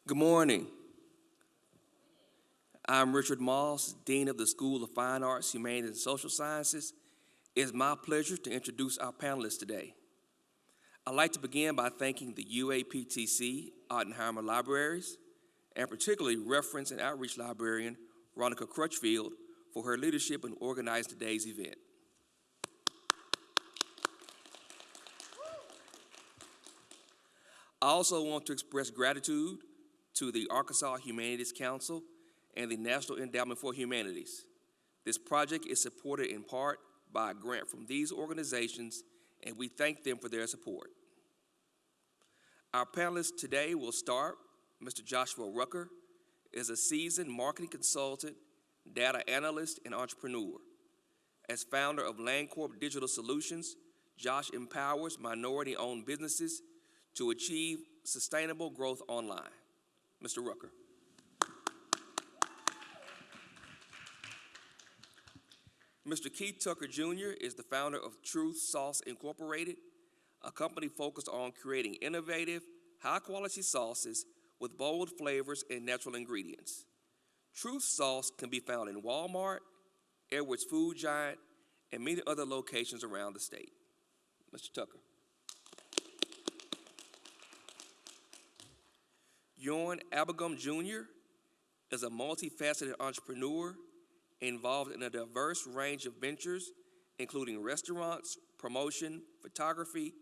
Good morning. I'm Richard Moss, Dean of the School of Fine Arts, Humanities, and Social Sciences. It is my pleasure to introduce our panelists today. I'd like to begin by thanking the UA-PTC Ottenheimer Libraries, and particularly Reference and Outreach Librarian Ronica Crutchfield for her leadership in organizing today's event. I also want to express gratitude to the Arkansas Humanities Council and the National Endowment for Humanities. This project is supported in part by a grant from these organizations, and we thank them for their support. Our panelists today will start. Mr. Joshua Rucker is a seasoned marketing consultant, data analyst, and entrepreneur. As founder of Landcorp Digital Solutions, Josh empowers minority-owned businesses to achieve sustainable growth online. Mr. Rucker. Mr. Keith Tucker Jr. is the founder of Truth Sauce Incorporated, a company focused on creating innovative, high-quality sauces with bold flavors and natural ingredients. Truth Sauce can be found in Walmart, Edwards Food Giant, and many other locations around the state. Mr. Tucker. Jorn Abigum Jr. is a multifaceted entrepreneur involved in a diverse range of ventures, including restaurants, promotion, photography,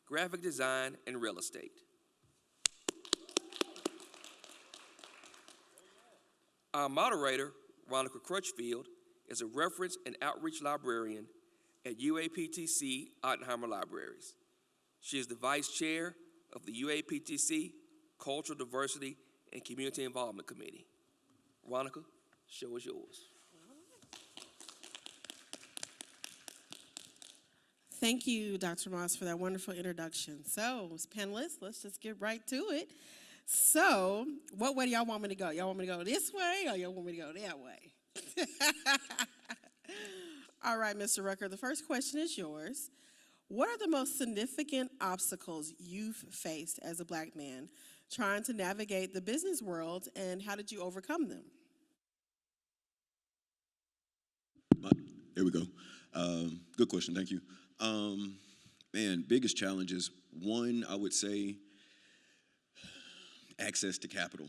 graphic design, and real estate. Our moderator, Ronica Crutchfield, is a reference and outreach librarian at UA-PTC Ottenheimer Libraries. She is the vice chair of the UA-PTC Cultural Diversity and Community Involvement Committee. Ronica, show is yours. Thank you, Dr. Moss, for that wonderful introduction. So, as panelists, let's just get right to it. So, what way do y'all want me to go? Y'all want me to go this way, or y'all want me to go that way? All right, Mr. Rucker, the first question is yours. What are the most significant obstacles you've faced as a Black man trying to navigate the business world, and how did you overcome them? There we go. Good question, thank you. Biggest challenges. One, I would say access to capital,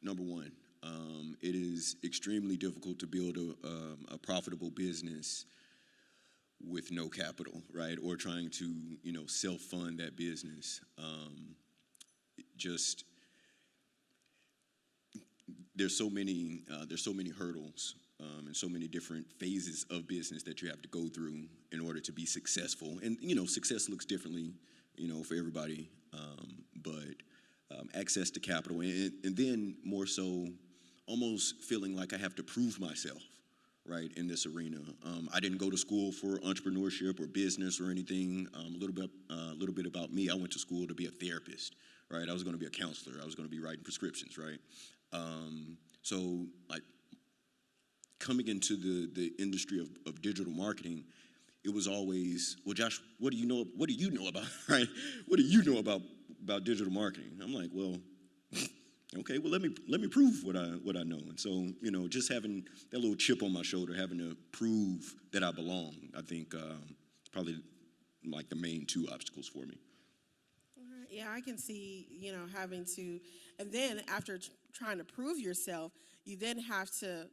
number one. It is extremely difficult to build a profitable business with no capital, right? Or trying to, self-fund that business. There's so many hurdles and so many different phases of business that you have to go through in order to be successful. And, success looks differently, for everybody. But access to capital, and then more so almost feeling like I have to prove myself, right, in this arena. I didn't go to school for entrepreneurship or business or anything. A little bit about me. I went to school to be a therapist, right? I was going to be a counselor. I was going to be writing prescriptions, right? So coming into the industry of digital marketing, it was always, well, Josh, what do you know about, right? What do you know about digital marketing? I'm like, well, okay, well, let me prove what I know. And so, just having that little chip on my shoulder, having to prove that I belong, I think probably like the main two obstacles for me. Yeah, I can see, having to, and then after trying to prove yourself, you then have to,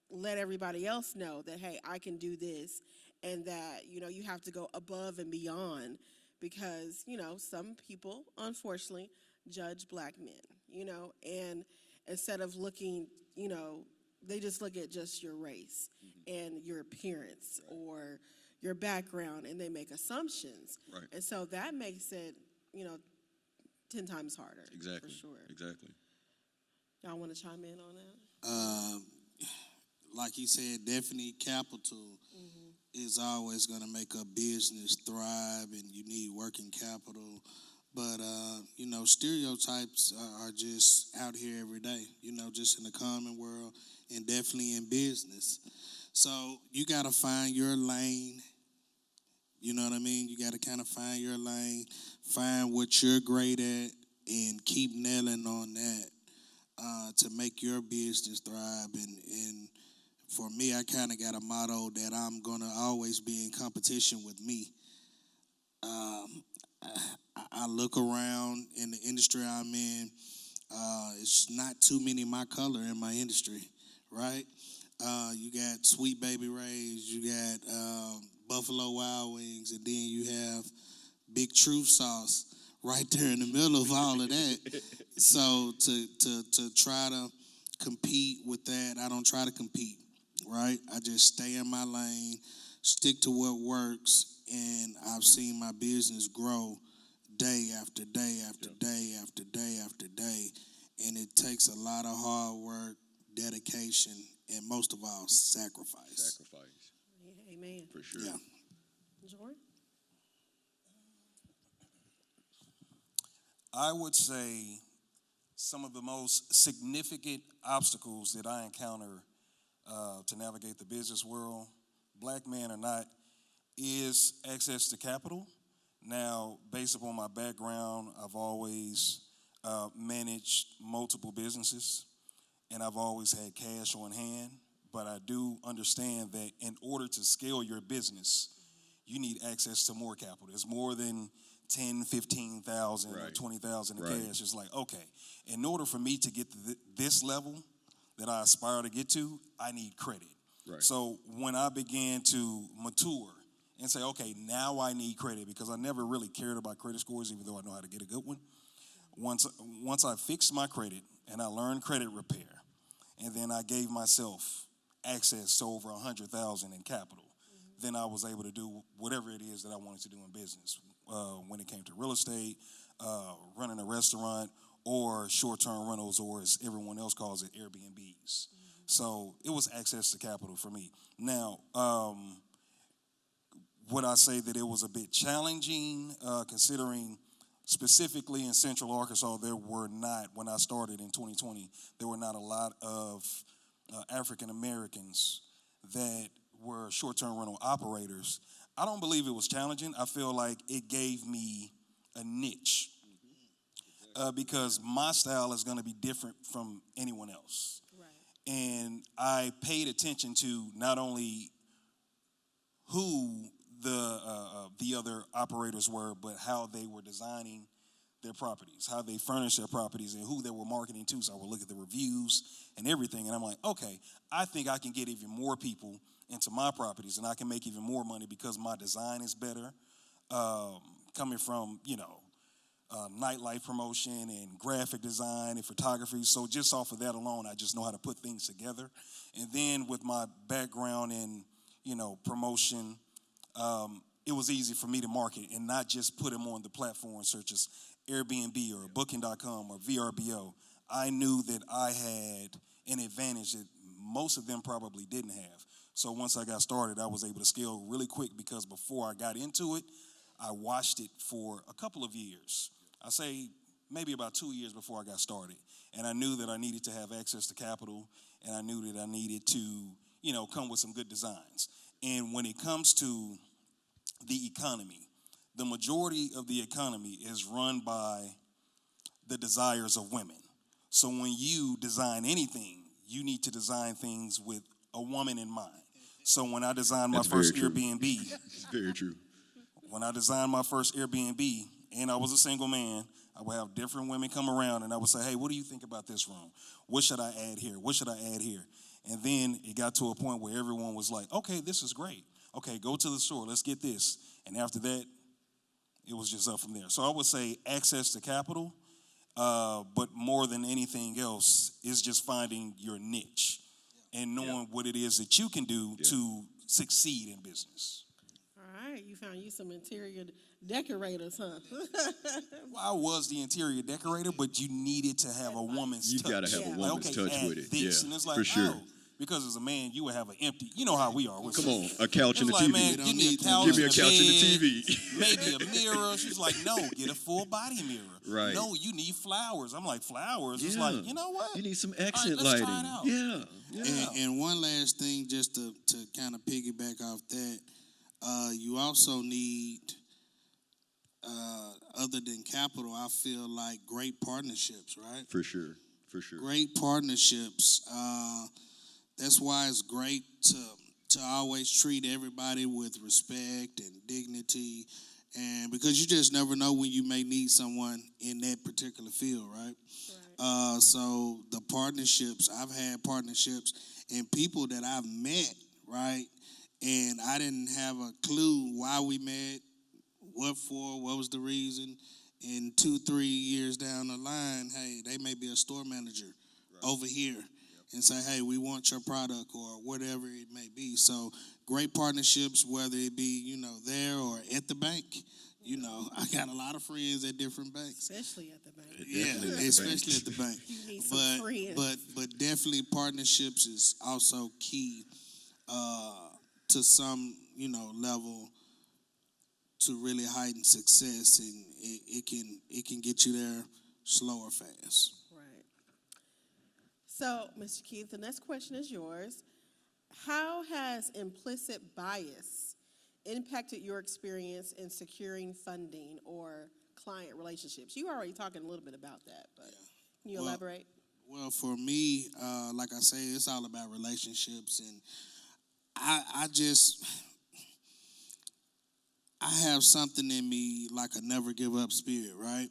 let everybody else know that, hey, I can do this, and that, you have to go above and beyond because, some people, unfortunately, judge Black men, and instead of looking, they just look at just your race and your appearance or your background, and they make assumptions. Right. And so that makes it, 10 times harder. Exactly. For sure. Exactly. Y'all want to chime in on that? Like you said, definitely capital is always going to make a business thrive, and you need working capital. But, stereotypes are just out here every day, just in the common world and definitely in business. So you got to find your lane. You know what I mean? You got to kind of find your lane, find what you're great at, and keep nailing on that to make your business thrive. And for me, I kind of got a motto that I'm going to always be in competition with me. I look around in the industry I'm in. It's not too many my color in my industry, right? You got Sweet Baby Ray's, you got Buffalo Wild Wings, and then you have Big Truth Sauce right there in the middle of all of that. So to try to compete with that, I don't try to compete, right? I just stay in my lane, stick to what works, and I've seen my business grow day after day after day after day after day. And it takes a lot of hard work, dedication, and most of all, sacrifice. Yeah, amen. For sure. Yeah. Jordan? I would say some of the most significant obstacles that I encounter to navigate the business world, black man or not, is access to capital. Now, based upon my background, I've always managed multiple businesses, and I've always had cash on hand. But I do understand that in order to scale your business, you need access to more capital. It's more than 10, 15,000 or 20,000 in cash. It's like, okay, in order for me to get to this level that I aspire to get to, I need credit. Right. So when I began to mature and say, okay, now I need credit, because I never really cared about credit scores, even though I know how to get a good one. Once I fixed my credit and I learned credit repair, and then I gave myself access to over 100,000 in capital, then I was able to do whatever it is that I wanted to do in business. When it came to real estate, running a restaurant, or short-term rentals, or as everyone else calls it, Airbnbs. So it was access to capital for me. Now, would I say that it was a bit challenging, considering specifically in Central Arkansas, there were not, when I started in 2020, there were not a lot of African Americans that were short-term rental operators. I don't believe it was challenging. I feel like it gave me a niche because my style is going to be different from anyone else. Right. And I paid attention to not only who the other operators were, but how they were designing their properties, how they furnished their properties, and who they were marketing to. So I would look at the reviews and everything, and I'm like, okay, I think I can get even more people into my properties, and I can make even more money because my design is better. Coming from, nightlife promotion and graphic design and photography. So just off of that alone, I just know how to put things together. And then with my background in, promotion, it was easy for me to market and not just put them on the platform such as Airbnb or Booking.com or VRBO. I knew that I had an advantage that most of them probably didn't have. So once I got started, I was able to scale really quick because before I got into it, I watched it for a couple of years. I say maybe about 2 years before I got started. And I knew that I needed to have access to capital, and I knew that I needed to, come with some good designs. And when it comes to the economy, the majority of the economy is run by the desires of women. So when you design anything, you need to design things with a woman in mind. So when I designed my first Airbnb, It's very true. when I designed my first Airbnb and I was a single man, I would have different women come around and I would say, hey, what do you think about this room? What should I add here? What should I add here? And then it got to a point where everyone was like, okay, this is great. Okay, go to the store. Let's get this. And after that, it was just up from there. So I would say access to capital, but more than anything else is just finding your niche and knowing what it is that you can do to succeed in business. All right, you found you some interior decorators, huh? Well, I was the interior decorator, but you needed to have a woman's touch. You got to have a woman's touch add with it. this. Yeah, And it's like, for sure. oh, because as a man, you would have an empty, you know how we are. Come on, a couch and a It's like, TV. man, give me a couch Give me a and couch and a bed, TV. maybe a mirror. She's like, no, get a full body mirror. Right. No, you need flowers. I'm like, flowers? It's like, you know what? You need some All right, accent let's lighting. try it out. Yeah. And one last thing, just to kind of piggyback off that, you also need other than capital, I feel like great partnerships, right? For sure. For sure. Great partnerships. That's why it's great to always treat everybody with respect and dignity, and because you just never know when you may need someone in that particular field, right? So the partnerships, I've had partnerships and people that I've met, right? And I didn't have a clue why we met, what for, what was the reason. And 2-3 years down the line, hey, they may be a store manager over here and say, hey, we want your product or whatever it may be. So great partnerships, whether it be, there or at the bank. I got a lot of friends at different banks. Especially at the bank. Yeah, especially at the bank. You need some friends. But definitely partnerships is also key to some, level to really heighten success, and it can get you there slow or fast. Right. So, Mr. Keith, the next question is yours. How has implicit bias impacted your experience in securing funding or client relationships? You were already talking a little bit about that, but can you elaborate? Well, for me, like I say, it's all about relationships, and I have something in me like a never give up spirit, right?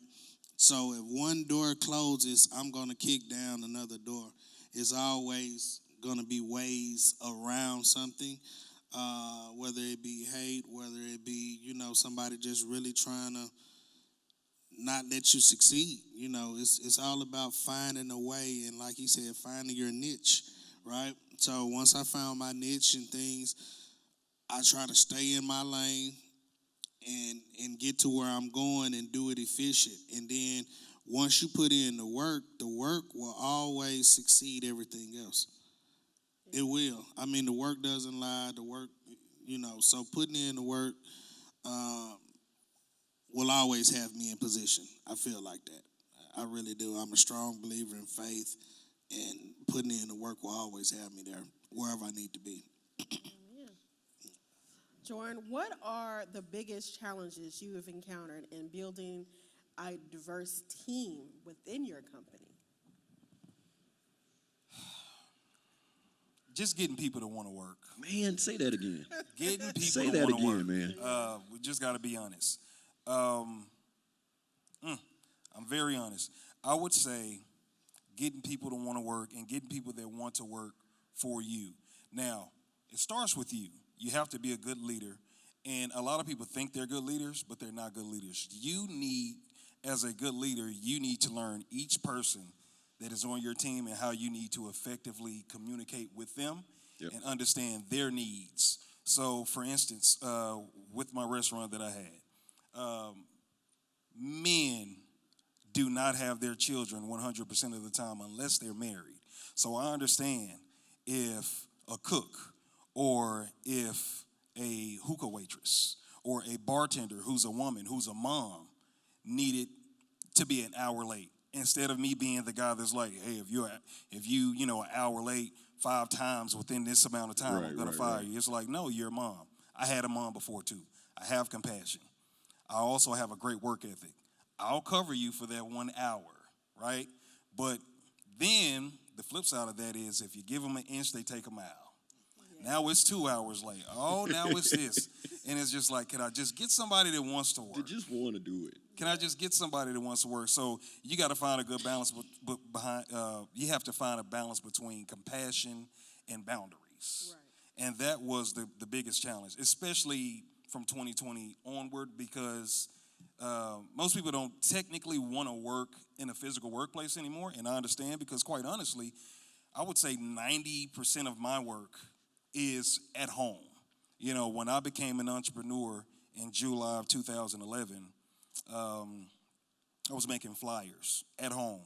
So if one door closes, I'm going to kick down another door. It's always going to be ways around something, whether it be hate, whether it be, somebody just really trying to not let you succeed. It's all about finding a way, and like he said, finding your niche, right? So once I found my niche and things, I try to stay in my lane and get to where I'm going and do it efficient. And then once you put in the work will always succeed everything else. It will. I mean, the work doesn't lie. The work, so putting in the work will always have me in position. I feel like that. I really do. I'm a strong believer in faith, and putting in the work will always have me there, wherever I need to be. Jordan, what are the biggest challenges you have encountered in building a diverse team within your company? Just getting people to want to work. Man, say that again. Getting people Say to that want to again, work. man. We just got to be honest. I'm very honest. I would say getting people to want to work and getting people that want to work for you. Now, it starts with you. You have to be a good leader. And a lot of people think they're good leaders, but they're not good leaders. You need, as a good leader, you need to learn each person that is on your team and how you need to effectively communicate with them and understand their needs. So, for instance, with my restaurant that I had, men do not have their children 100% of the time unless they're married. So I understand if a cook or if a hookah waitress or a bartender who's a woman, who's a mom, needed to be an hour late. Instead of me being the guy that's like, hey, if you an hour late 5 times within this amount of time, I'm gonna fire you. It's like, no, you're a mom. I had a mom before too. I have compassion. I also have a great work ethic. I'll cover you for that 1 hour, right? But then the flip side of that is if you give them an inch, they take a mile. Now it's 2 hours late. Oh, now it's this. And it's just like, can I just get somebody that wants to work? They just want to do it. Can I just get somebody that wants to work? So you got to find a good balance you have to find a balance between compassion and boundaries. Right. And that was the biggest challenge, especially from 2020 onward, because most people don't technically want to work in a physical workplace anymore. And I understand, because quite honestly, I would say 90% of my work is at home. When I became an entrepreneur in July of 2011, I was making flyers at home,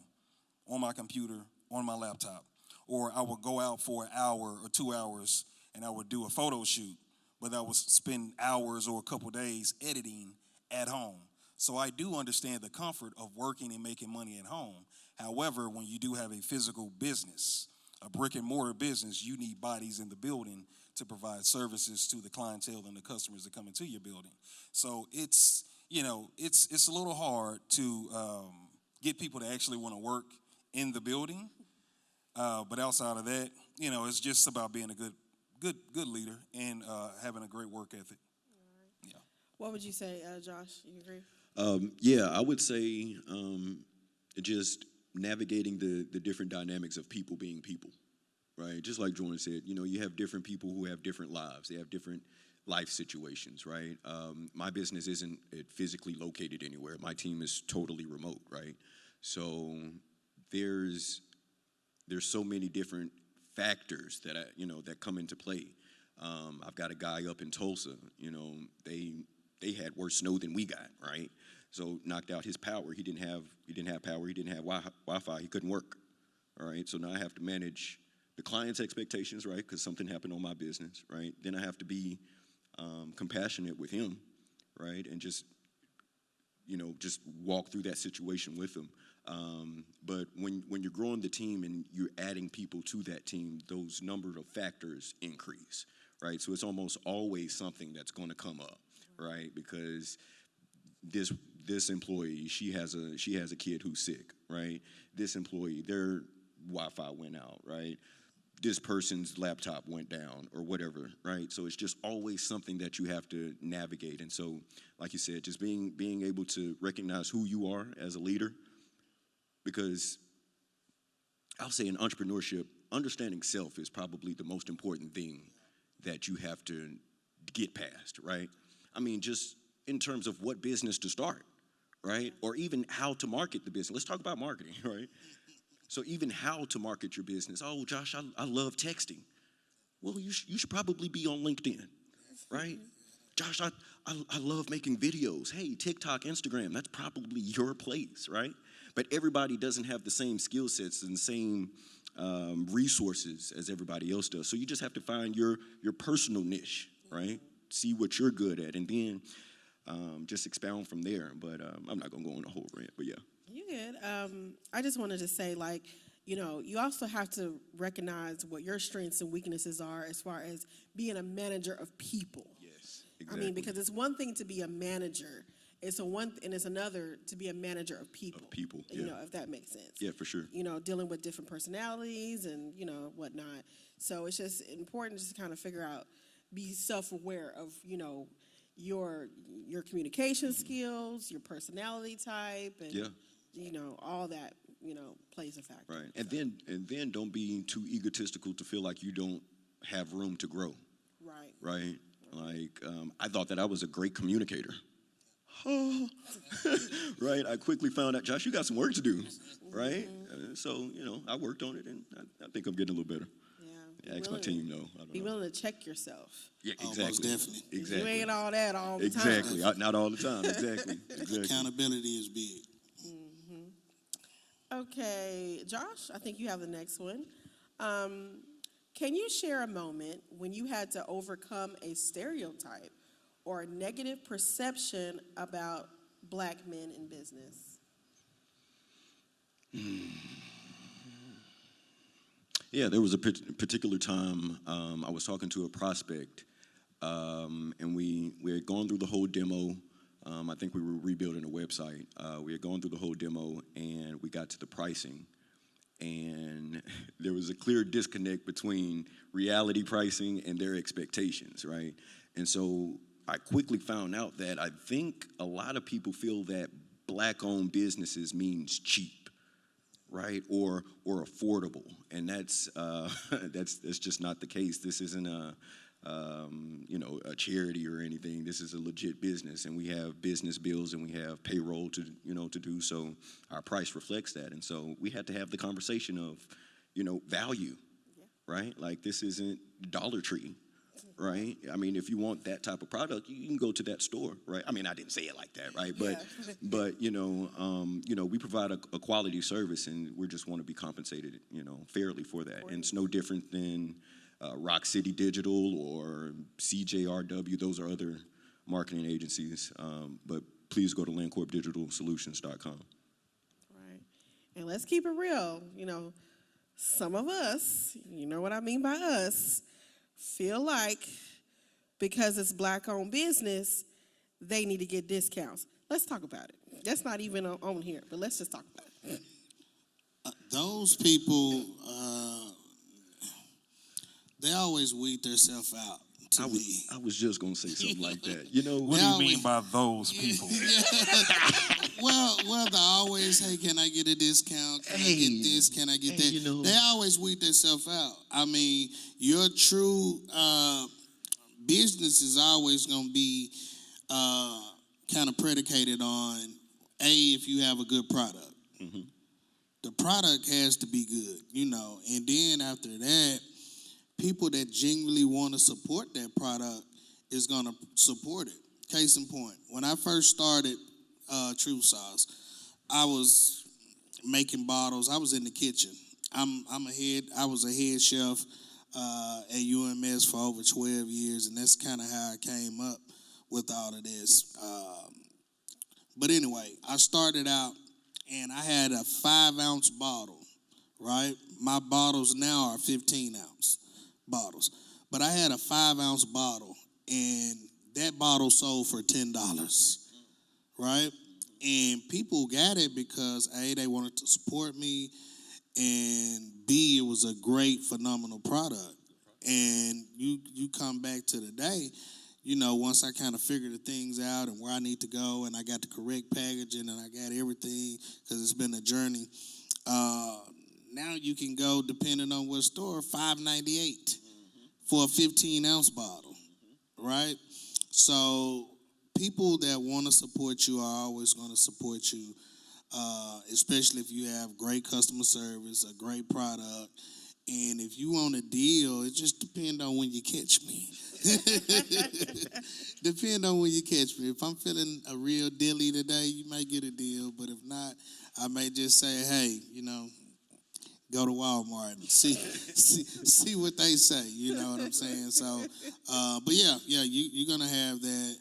on my computer, on my laptop. Or I would go out for an hour or 2 hours and I would do a photo shoot, but I would spend hours or a couple days editing at home. So I do understand the comfort of working and making money at home. However, when you do have a physical business, a brick and mortar business, you need bodies in the building to provide services to the clientele and the customers that come into your building. So it's it's a little hard to get people to actually want to work in the building. But outside of that, it's just about being a good leader and having a great work ethic. Yeah. What would you say, Josh? You agree? Yeah, I would say just navigating the different dynamics of people being people, right? Just like Jordan said, you have different people who have different lives. They have different life situations, right? My business isn't physically located anywhere. My team is totally remote, right? So there's so many different factors that that come into play. I've got a guy up in Tulsa. They had worse snow than we got, right? So knocked out his power. He didn't have power. He didn't have Wi-Fi. He couldn't work. All right. So now I have to manage the client's expectations, right? Because something happened on my business, right? Then I have to be compassionate with him, right? And just walk through that situation with him. But when you're growing the team and you're adding people to that team, those number of factors increase, right? So it's almost always something that's going to come up, right? Because this employee, she has a kid who's sick, right? This employee, their Wi-Fi went out, right? This person's laptop went down or whatever, right? So it's just always something that you have to navigate. And so, like you said, just being able to recognize who you are as a leader, because I'll say in entrepreneurship, understanding self is probably the most important thing that you have to get past, right? I mean, just in terms of what business to start, right? Or even how to market the business. Let's talk about marketing, right? So even how to market your business. Oh, Josh, I love texting. Well, you should probably be on LinkedIn, right? Josh, I love making videos. Hey, TikTok, Instagram, that's probably your place, right? But everybody doesn't have the same skill sets and same resources as everybody else does. So you just have to find your personal niche, right? See what you're good at, and then just expound from there. But I'm not going to go on a whole rant, but yeah. You good. I just wanted to say, you also have to recognize what your strengths and weaknesses are as far as being a manager of people. Yes, exactly. I mean, because it's one thing to be a manager, it's another to be a manager of people. Of people, yeah. If that makes sense. Yeah, for sure. Dealing with different personalities and, whatnot. So it's just important just to kind of figure out, be self-aware of, your communication skills, your personality type, and yeah. All that, plays a factor. Right. And then don't be too egotistical to feel like you don't have room to grow. Right. Right? Like, I thought that I was a great communicator. Right? I quickly found out, Josh, you got some work to do. Right? So, I worked on it, and I think I'm getting a little better. Yeah. Ask my team, though. Be willing to check yourself. Yeah, Most exactly. definitely. Exactly. You ain't all that all the time. Exactly. Not all the time. Exactly. Accountability is big. Okay, Josh, I think you have the next one. Can you share a moment when you had to overcome a stereotype or a negative perception about Black men in business? Yeah, there was a particular time I was talking to a prospect, and we had gone through the whole demo. I think we were rebuilding a website. We had gone through the whole demo, and we got to the pricing. And there was a clear disconnect between reality pricing and their expectations, right? And so I quickly found out that I think a lot of people feel that Black-owned businesses means cheap, right, or affordable, and that's just not the case. This isn't a charity or anything. This is a legit business, and we have business bills and we have payroll to do. So our price reflects that, and so we had to have the conversation of, value, right? Like, this isn't Dollar Tree, right? I mean, if you want that type of product, you can go to that store, right? I mean, I didn't say it like that, right? But, we provide a quality service, and we just want to be compensated, fairly for that. And it's no different than Rock City Digital or CJRW. Those are other marketing agencies. But please go to LandcorpDigitalSolutions.com. Right. And let's keep it real. Some of us, you know what I mean by us, feel like because it's Black-owned business, they need to get discounts. Let's talk about it. That's not even on here, but let's just talk about it. Those people, they always weed themselves out. To me, I was just gonna say something like that. You know, What do you mean by those people? well, they always, hey, can I get a discount? Can I get this? Can I get that? you know. They always weed themselves out. I mean, your true business is always going to be kind of predicated on, if you have a good product. Mm-hmm. The product has to be good, and then after that, people that genuinely want to support that product is going to support it. Case in point, when I first started True Sauce, I was making bottles. I was in the kitchen. I was a head chef at UMS for over 12 years, and that's kind of how I came up with all of this. But anyway, I started out, and I had a 5-ounce bottle, right? My bottles now are 15-ounce bottles. But I had a 5-ounce bottle, and that bottle sold for $10, right? And people got it because, A, they wanted to support me, and B, it was a great, phenomenal product. And you come back to the day, once I kind of figured the things out and where I need to go, and I got the correct packaging, and I got everything, because it's been a journey. Now you can go, depending on what store, $5.98 for a 15-ounce bottle, right? So people that want to support you are always going to support you, especially if you have great customer service, a great product. And if you want a deal, it just depends on when you catch me. Depend on when you catch me. If I'm feeling a real dilly today, you might get a deal. But if not, I may just say, hey, go to Walmart and see what they say. You know what I'm saying? So, but yeah, you're gonna have that.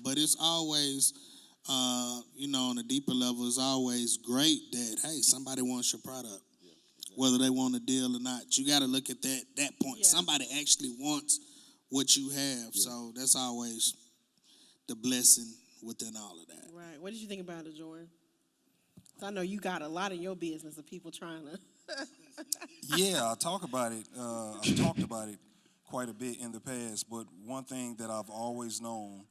But it's always, on a deeper level, it's always great that, hey, somebody wants your product, whether they want a deal or not. You got to look at that point. Yeah. Somebody actually wants what you have. Yeah. So that's always the blessing within all of that. Right. What did you think about it, Jordan? I know you got a lot in your business of people trying to. Yeah, I talked about it quite a bit in the past, but one thing that I've always known,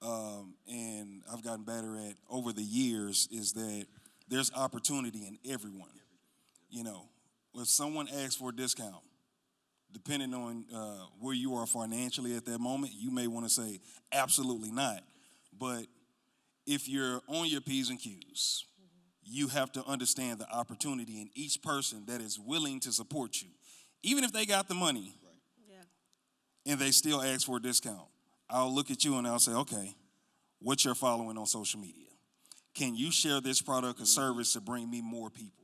and I've gotten better at over the years, is that there's opportunity in everyone. If someone asks for a discount, depending on where you are financially at that moment, you may want to say, absolutely not. But if you're on your P's and Q's, you have to understand the opportunity in each person that is willing to support you. Even if they got the money, and they still ask for a discount, I'll look at you and I'll say, okay, what's your following on social media? Can you share this product or service to bring me more people?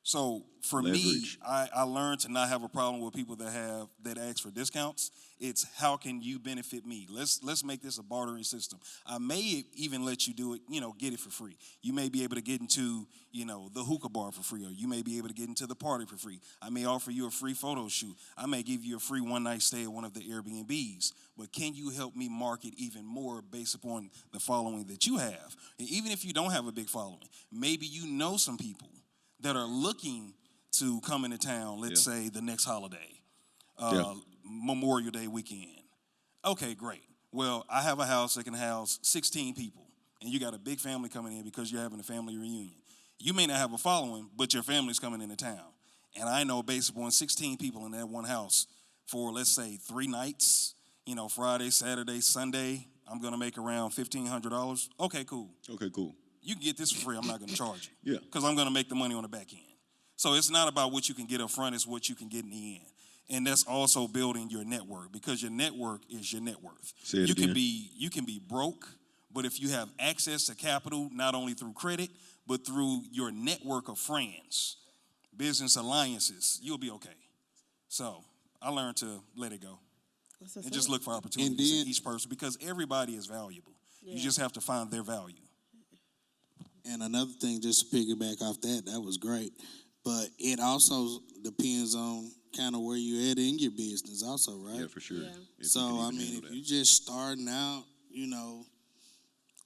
So for Leverage. me, I learned to not have a problem with people that ask for discounts. It's how can you benefit me? Let's make this a bartering system. I may even let you do it, get it for free. You may be able to get into, the hookah bar for free, or you may be able to get into the party for free. I may offer you a free photo shoot. I may give you a free one-night stay at one of the Airbnbs. But can you help me market even more based upon the following that you have? And even if you don't have a big following, maybe you know some people that are looking to come into town, let's say the next holiday, Memorial Day weekend. Okay, great. Well, I have a house that can house 16 people, and you got a big family coming in because you're having a family reunion. You may not have a following, but your family's coming into town. And I know based upon 16 people in that one house for, let's say, 3 nights, Friday, Saturday, Sunday, I'm going to make around $1,500. Okay, cool. You can get this for free. I'm not going to charge you. Yeah. Because I'm going to make the money on the back end. So it's not about what you can get up front, it's what you can get in the end. And that's also building your network, because your network is your net worth. Say it again. You can be broke, but if you have access to capital, not only through credit, but through your network of friends, business alliances, you'll be okay. So I learned to let it go. And just look for opportunities in each person, because everybody is valuable. Yeah. You just have to find their value. And another thing, just to piggyback off that was great. But it also depends on kind of where you're at in your business also, right? Yeah, for sure. Yeah. So, I mean, if you're just starting out,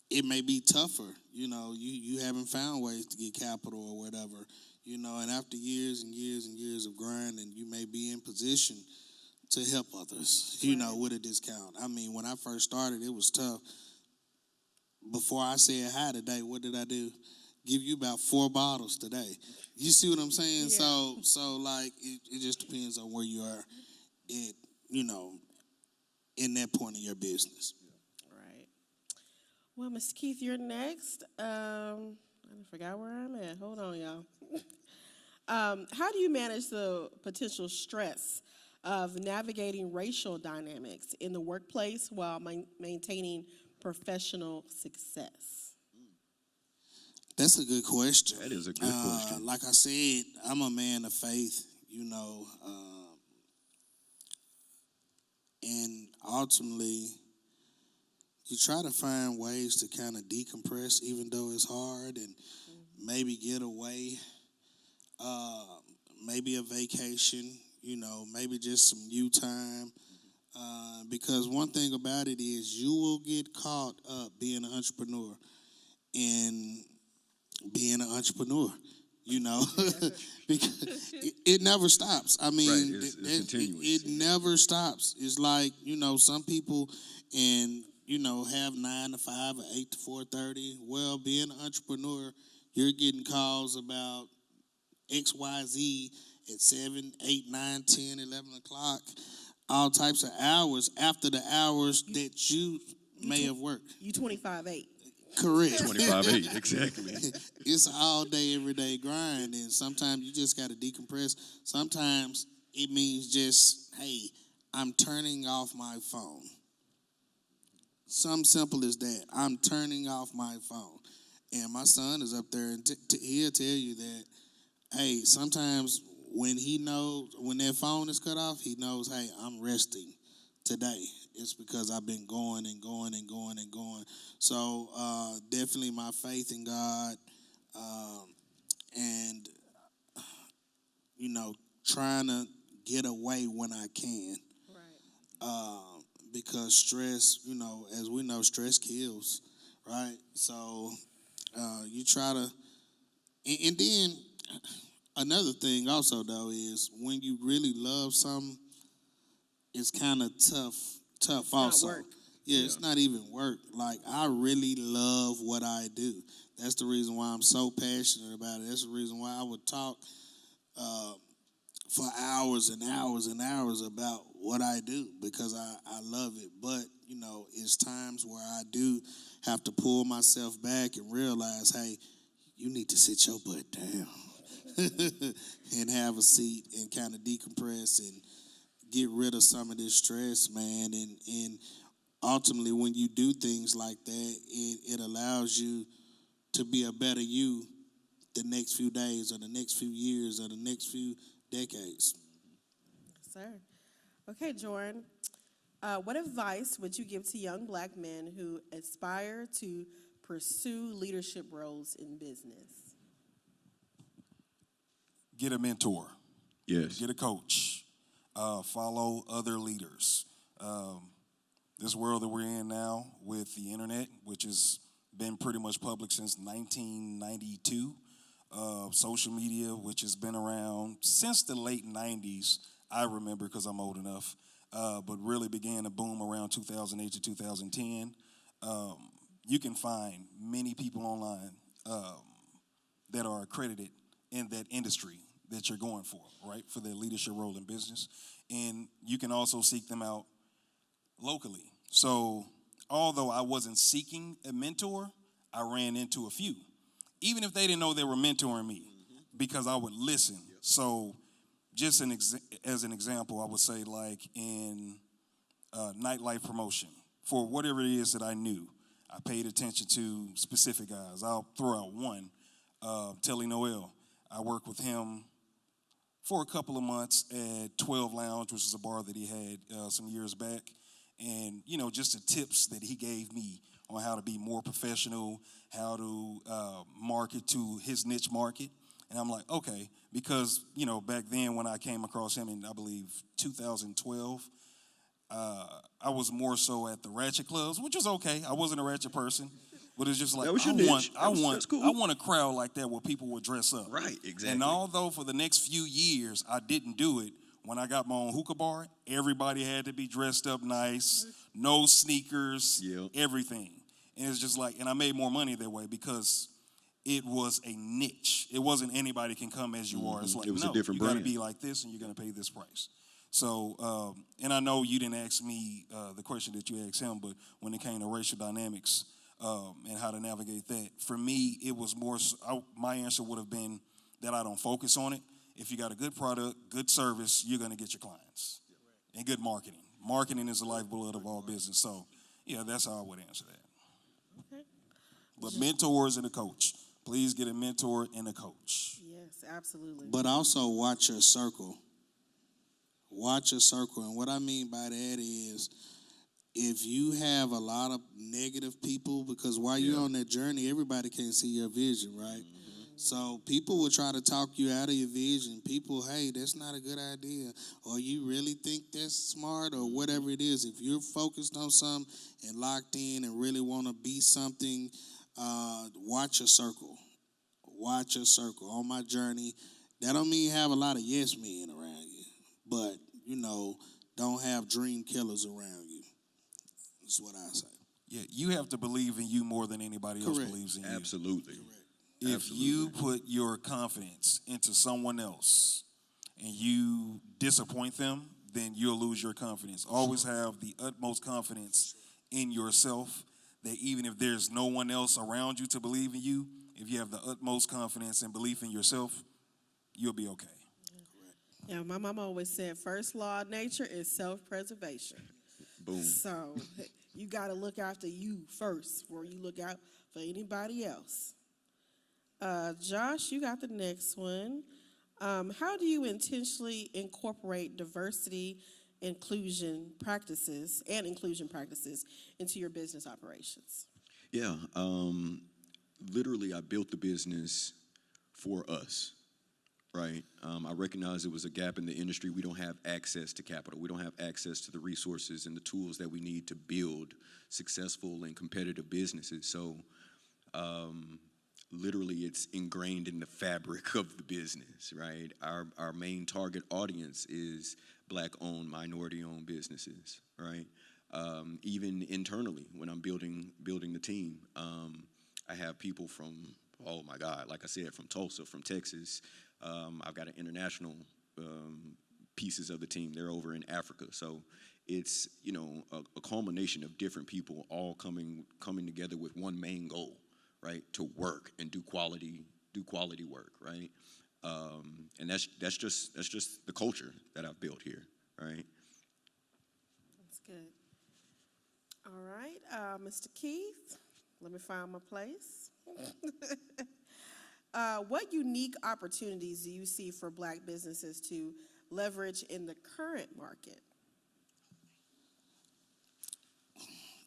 it may be tougher. You haven't found ways to get capital or whatever. And after years and years and years of grinding, you may be in position to help others, with a discount. I mean, when I first started, it was tough. Before I said hi today, what did I do? Give you about 4 bottles today. You see what I'm saying? Yeah. So like, it just depends on where you are at, in that point of your business. Right. Well, Ms. Keith, you're next. I forgot where I'm at. Hold on, y'all. How do you manage the potential stress of navigating racial dynamics in the workplace while maintaining professional success? That's a good question. That is a good question. Like I said, I'm a man of faith, and ultimately, you try to find ways to kind of decompress, even though it's hard, and maybe get away, maybe a vacation, maybe just some you time. Because one thing about it is you will get caught up being an entrepreneur in being an entrepreneur, because it never stops. I mean, Right, it's continuous. It never stops. It's like, some people have 9 to 5 or 8 to 4:30. Well, being an entrepreneur, you're getting calls about XYZ at 7, 8, 9, 10, 11 o'clock, all types of hours after the hours that you may have worked. You 25/8. Correct. 25/8, exactly. It's all day, every day grind, and sometimes you just got to decompress. Sometimes it means just, hey, I'm turning off my phone. Something simple as that. I'm turning off my phone. And my son is up there, and he'll tell you that, hey, sometimes when that phone is cut off, he knows, hey, I'm resting today. It's because I've been going and going and going and going. So definitely my faith in God, and trying to get away when I can. Right. Because stress, as we know, stress kills, right? So you try to, and then another thing also though is when you really love something, it's kind of tough also. Not work. Yeah, it's not even work. Like, I really love what I do. That's the reason why I'm so passionate about it. That's the reason why I would talk for hours and hours and hours about what I do, because I love it. But, it's times where I do have to pull myself back and realize, hey, you need to sit your butt down and have a seat and kind of decompress and get rid of some of this stress, man. And ultimately, when you do things like that, it allows you to be a better you the next few days or the next few years or the next few decades. Yes, sir. Okay, Jordan. What advice would you give to young Black men who aspire to pursue leadership roles in business? Get a mentor. Yes. Get a coach. Follow other leaders. This world that we're in now with the internet, which has been pretty much public since 1992, social media, which has been around since the late 90s, I remember because I'm old enough, but really began to boom around 2008 to 2010. You can find many people online that are accredited in that industry that you're going for, right, for their leadership role in business. And you can also seek them out locally. So although I wasn't seeking a mentor, I ran into a few, even if they didn't know they were mentoring me, because I would listen. So just as an example, I would say, like, in nightlife promotion, for whatever it is that I knew, I paid attention to specific guys. I'll throw out one, Telly Noel. I worked with him for a couple of months at 12 Lounge, which is a bar that he had some years back. And, just the tips that he gave me on how to be more professional, how to market to his niche market. And I'm like, okay, because, back then when I came across him in, I believe, 2012, I was more so at the ratchet clubs, which was okay. I wasn't a ratchet person. But it's just like That was your niche. That's cool. I want a crowd like that where people would dress up. Right, exactly. And although for the next few years I didn't do it, when I got my own hookah bar, everybody had to be dressed up nice, no sneakers, Yeah. everything. And it's just like, and I made more money that way because it was a niche. It wasn't anybody can come as you are. It's like, It was a no, different you got to brand. be like this and you're going to pay this price. So, and I know you didn't ask me the question that you asked him, but when it came to racial dynamics and how to navigate that, for me, it was more, my answer would have been that I don't focus on it. If you got a good product, good service, you're going to get your clients. And good marketing. Marketing is the lifeblood of all business. So, yeah, that's how I would answer that. Okay. But mentors and a coach. Please get a mentor and a coach. Yes, absolutely. But also watch your circle. Watch your circle. And what I mean by that is if you have a lot of negative people, because while you're on that journey, everybody can't see your vision, right? So people will try to talk you out of your vision. People, hey, that's not a good idea. Or you really think that's smart or whatever it is. If you're focused on something and locked in and really want to be something, watch your circle. Watch your circle. On my journey, that don't mean have a lot of yes men around you. But, don't have dream killers around you. That's what I say. Yeah, you have to believe in you more than anybody else Correct. believes in you. Absolutely. If you put your confidence into someone else and you disappoint them, then you'll lose your confidence. Always have the utmost confidence in yourself that even if there's no one else around you to believe in you, if you have the utmost confidence and belief in yourself, you'll be okay. Yeah, my mom always said first law of nature is self-preservation. Boom. So you got to look after you first before you look out for anybody else. Josh, you got the next one. How do you intentionally incorporate diversity, inclusion practices into your business operations? Yeah. Literally, I built the business for us, right? I recognized it was a gap in the industry. We don't have access to capital. We don't have access to the resources and the tools that we need to build successful and competitive businesses. So, literally, it's ingrained in the fabric of the business, right? Our main target audience is Black-owned, minority-owned businesses, right? Even internally, when I'm building the team, I have people from, oh my God, like I said, from Tulsa, from Texas. I've got an international pieces of the team. They're over in Africa. So it's, a culmination of different people all coming together with one main goal, right? To work and do quality work, right? And that's just the culture that I've built here, right? That's good. All right, Mr. Keith, let me find my place. What unique opportunities do you see for Black businesses to leverage in the current market?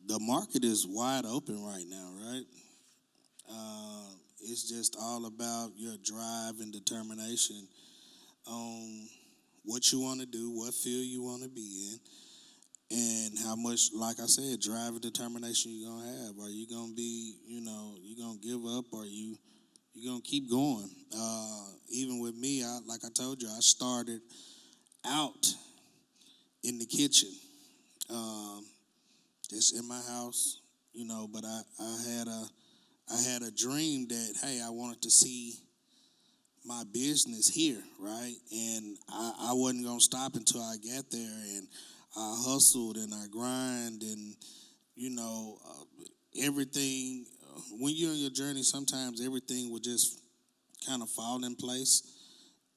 The market is wide open right now, right? It's just all about your drive and determination on what you want to do, what field you want to be in, and how much, like I said, drive and determination you're going to have. Are you going to be, you going to give up, or you going to keep going? Even with me, like I told you, I started out in the kitchen, just in my house, but I had a dream that, hey, I wanted to see my business here, right? And I wasn't going to stop until I got there, and I hustled and I grind and, everything. When you're on your journey, sometimes everything will just kind of fall in place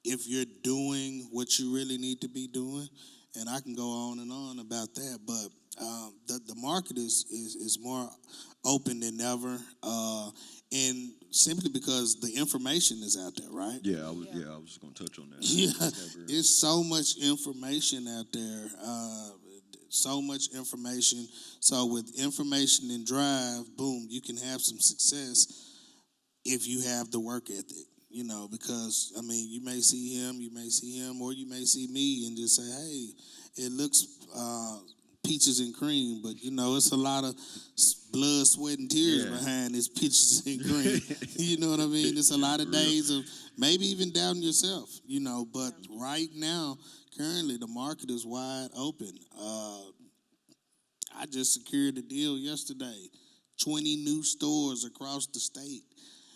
if you're doing what you really need to be doing. And I can go on and on about that, but the market is more open than ever, and simply because the information is out there, right? Yeah, I was going to touch on that. Yeah, it's so much information out there, so much information. So with information and drive, boom, you can have some success if you have the work ethic. Because, you may see him, or you may see me and just say, hey, it looks peaches and cream, but, it's a lot of blood, sweat, and tears Yeah. behind this Peaches and Cream. You know what I mean? It's a lot of days of maybe even doubting yourself, but right now, currently, the market is wide open. I just secured a deal yesterday, 20 new stores across the state.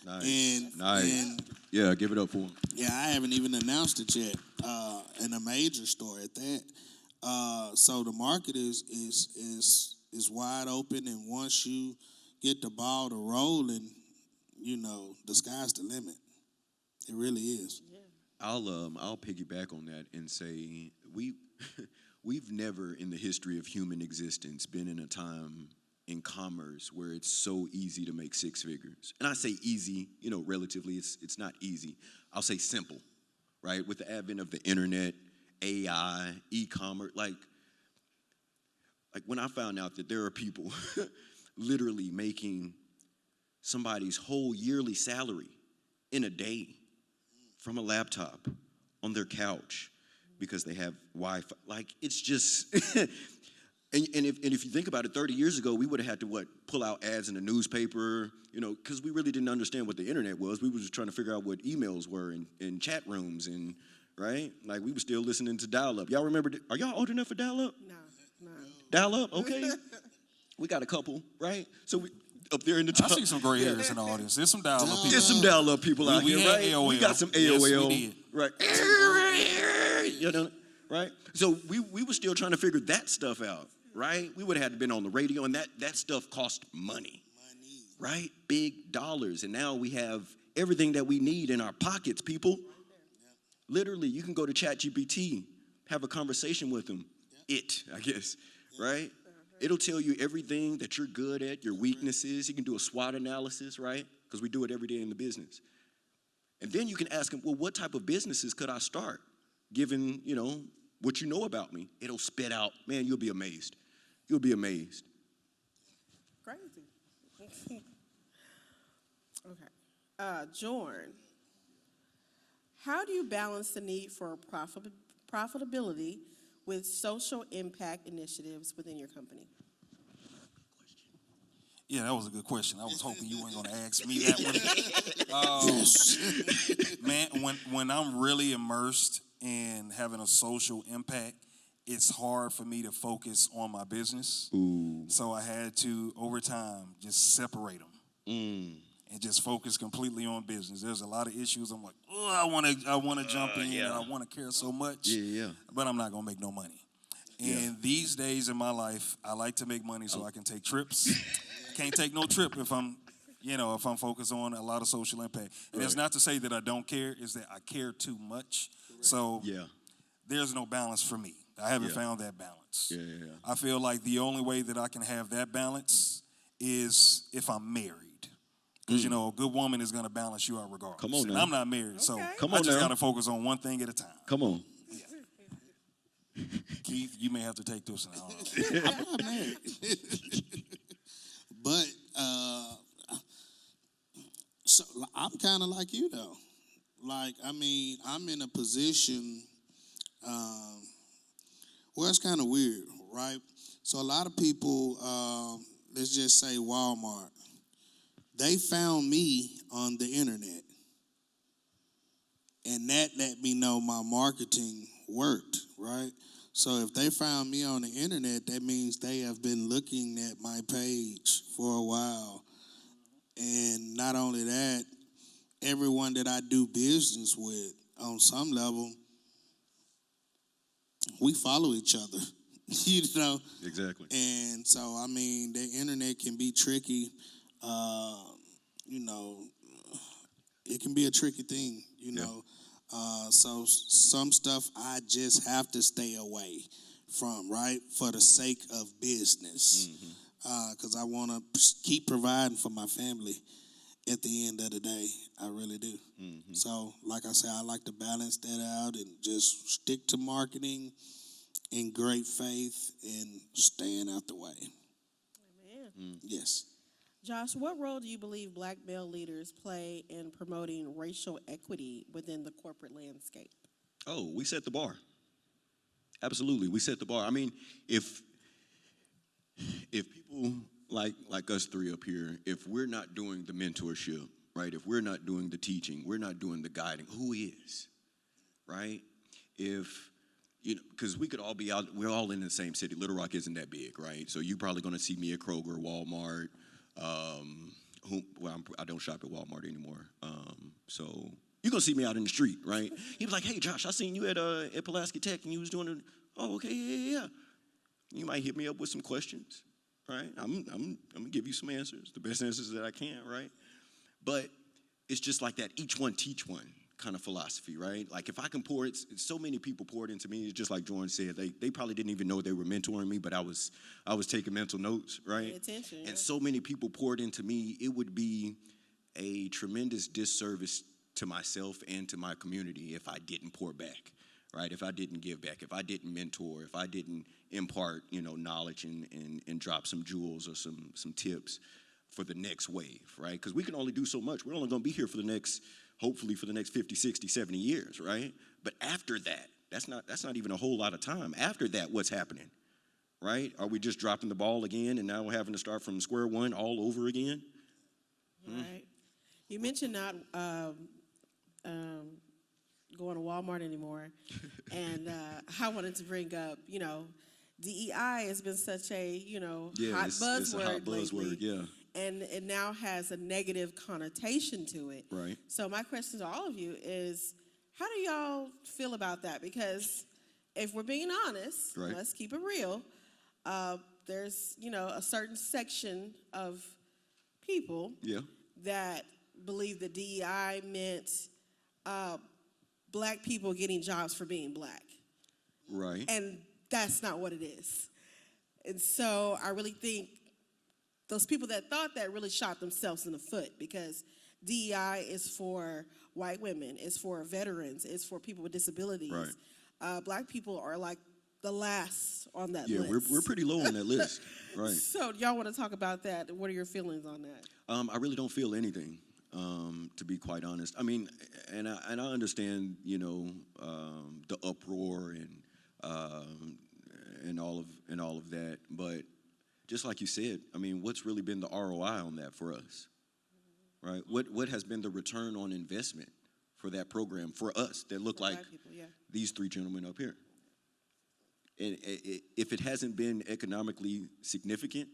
Nice. And, Nice. and Yeah, give it up for him. yeah, I haven't even announced it yet, in a major store at that. So the market is wide open, and once you get the ball to rolling, the sky's the limit. It really is. I'll piggyback on that and say we've never in the history of human existence been in a time in commerce where it's so easy to make six figures. And I say easy, relatively, it's not easy. I'll say simple, right? With the advent of the internet, AI, e-commerce, like when I found out that there are people literally making somebody's whole yearly salary in a day from a laptop on their couch because they have Wi-Fi. Like, it's just, and if you think about it, 30 years ago, we would have had to, pull out ads in the newspaper, because we really didn't understand what the internet was. We were just trying to figure out what emails were in chat rooms and, right? Like, we were still listening to dial-up. Y'all remember, are y'all old enough for dial-up? No. Dial-up, okay. We got a couple, right? So we up there in the top. I see some gray hairs in the audience. There's some dial-up people. There's some dial-up people out We here, had right? AOL. We got some Yes, AOL, we did. right? Right? So we were still trying to figure that stuff out, right? We would have had to been on the radio, and that stuff cost money, right? Big dollars, and now we have everything that we need in our pockets, people. Literally, you can go to ChatGPT, have a conversation with them. I guess, right? It'll tell you everything that you're good at, your weaknesses. You can do a SWOT analysis, right? Because we do it every day in the business. And then you can ask them, well, what type of businesses could I start, given, what you know about me? It'll spit out, man, you'll be amazed. You'll be amazed. Crazy. Okay. Jorn, how do you balance the need for profitability with social impact initiatives within your company? Yeah, that was a good question. I was hoping you weren't going to ask me that one. Man, when I'm really immersed in having a social impact, it's hard for me to focus on my business. Ooh. So I had to, over time, just separate them and just focus completely on business. There's a lot of issues. I'm like, I want to jump in, and I want to care so much, but I'm not going to make no money. And these days in my life, I like to make money so I can take trips. Can't take no trip if I'm focused on a lot of social impact. And it's not to say that I don't care, it's that I care too much. So there's no balance for me. I haven't found that balance. I feel like the only way that I can have that balance is if I'm married. Because, a good woman is going to balance you out regardless. Come on now. And I'm not married, so Come I on just now. got to focus on one thing at a time. Come on. Keith, you may have to take this one. I'm not married. But so I'm kind of like you though. Like, I'm in a position where it's kind of weird, right? So a lot of people, let's just say Walmart, they found me on the internet, and that let me know my marketing worked, right? So if they found me on the internet, that means they have been looking at my page for a while. And not only that, everyone that I do business with on some level, we follow each other, Exactly. And so, the internet can be tricky. It can be a tricky thing, So some stuff I just have to stay away from, right? For the sake of business. Because I want to keep providing for my family at the end of the day. I really do. So, like I said, I like to balance that out and just stick to marketing in great faith and staying out the way. Amen. Yes. Josh, what role do you believe black male leaders play in promoting racial equity within the corporate landscape? Oh, we set the bar. Absolutely, we set the bar. If people like us three up here, if we're not doing the mentorship, right? If we're not doing the teaching, we're not doing the guiding, who is, right? If, because we could all be out, we're all in the same city. Little Rock isn't that big, right? So you're probably going to see me at Kroger, Walmart. I don't shop at Walmart anymore. So you're going to see me out in the street, right? He was like, hey, Josh, I seen you at Pulaski Tech and you was doing it. Oh, okay, yeah. You might hit me up with some questions, right? I'm going to give you some answers, the best answers that I can, right? But it's just like that each one teach one kind of philosophy, right? Like if I can pour it, so many people poured into me. It's just like Jordan said, they probably didn't even know they were mentoring me, but I was taking mental notes, right? Pay attention. And so many people poured into me, it would be a tremendous disservice to myself and to my community if I didn't pour back, right? If I didn't give back, if I didn't mentor, if I didn't impart, knowledge and drop some jewels or some tips for the next wave, right? Because we can only do so much. We're only going to be here for the next, hopefully for the next 50, 60, 70 years, right? But after that, that's not even a whole lot of time. After that, what's happening, right? Are we just dropping the ball again and now we're having to start from square one all over again? Right. You mentioned not going to Walmart anymore, and I wanted to bring up, DEI has been such a, hot buzzword it's a hot buzzword, lately, yeah. and it now has a negative connotation to it. Right. So my question to all of you is, how do y'all feel about that? Because if we're being honest, Right. let's keep it real. There's, a certain section of people Yeah. that believe that DEI meant black people getting jobs for being black. Right. And that's not what it is. And so I really think those people that thought that really shot themselves in the foot, because DEI is for white women, it's for veterans, it's for people with disabilities. Right. Black people are like the last on that Yeah, list. we're pretty low on that list. Right. So y'all want to talk about that? What are your feelings on that? I really don't feel anything, to be quite honest. I mean, and I understand, the uproar and all of that. But just like you said, I mean, what's really been the ROI on that for us, right? What has been the return on investment for that program for us that look like People, yeah. these three gentlemen up here? And if it hasn't been economically significant,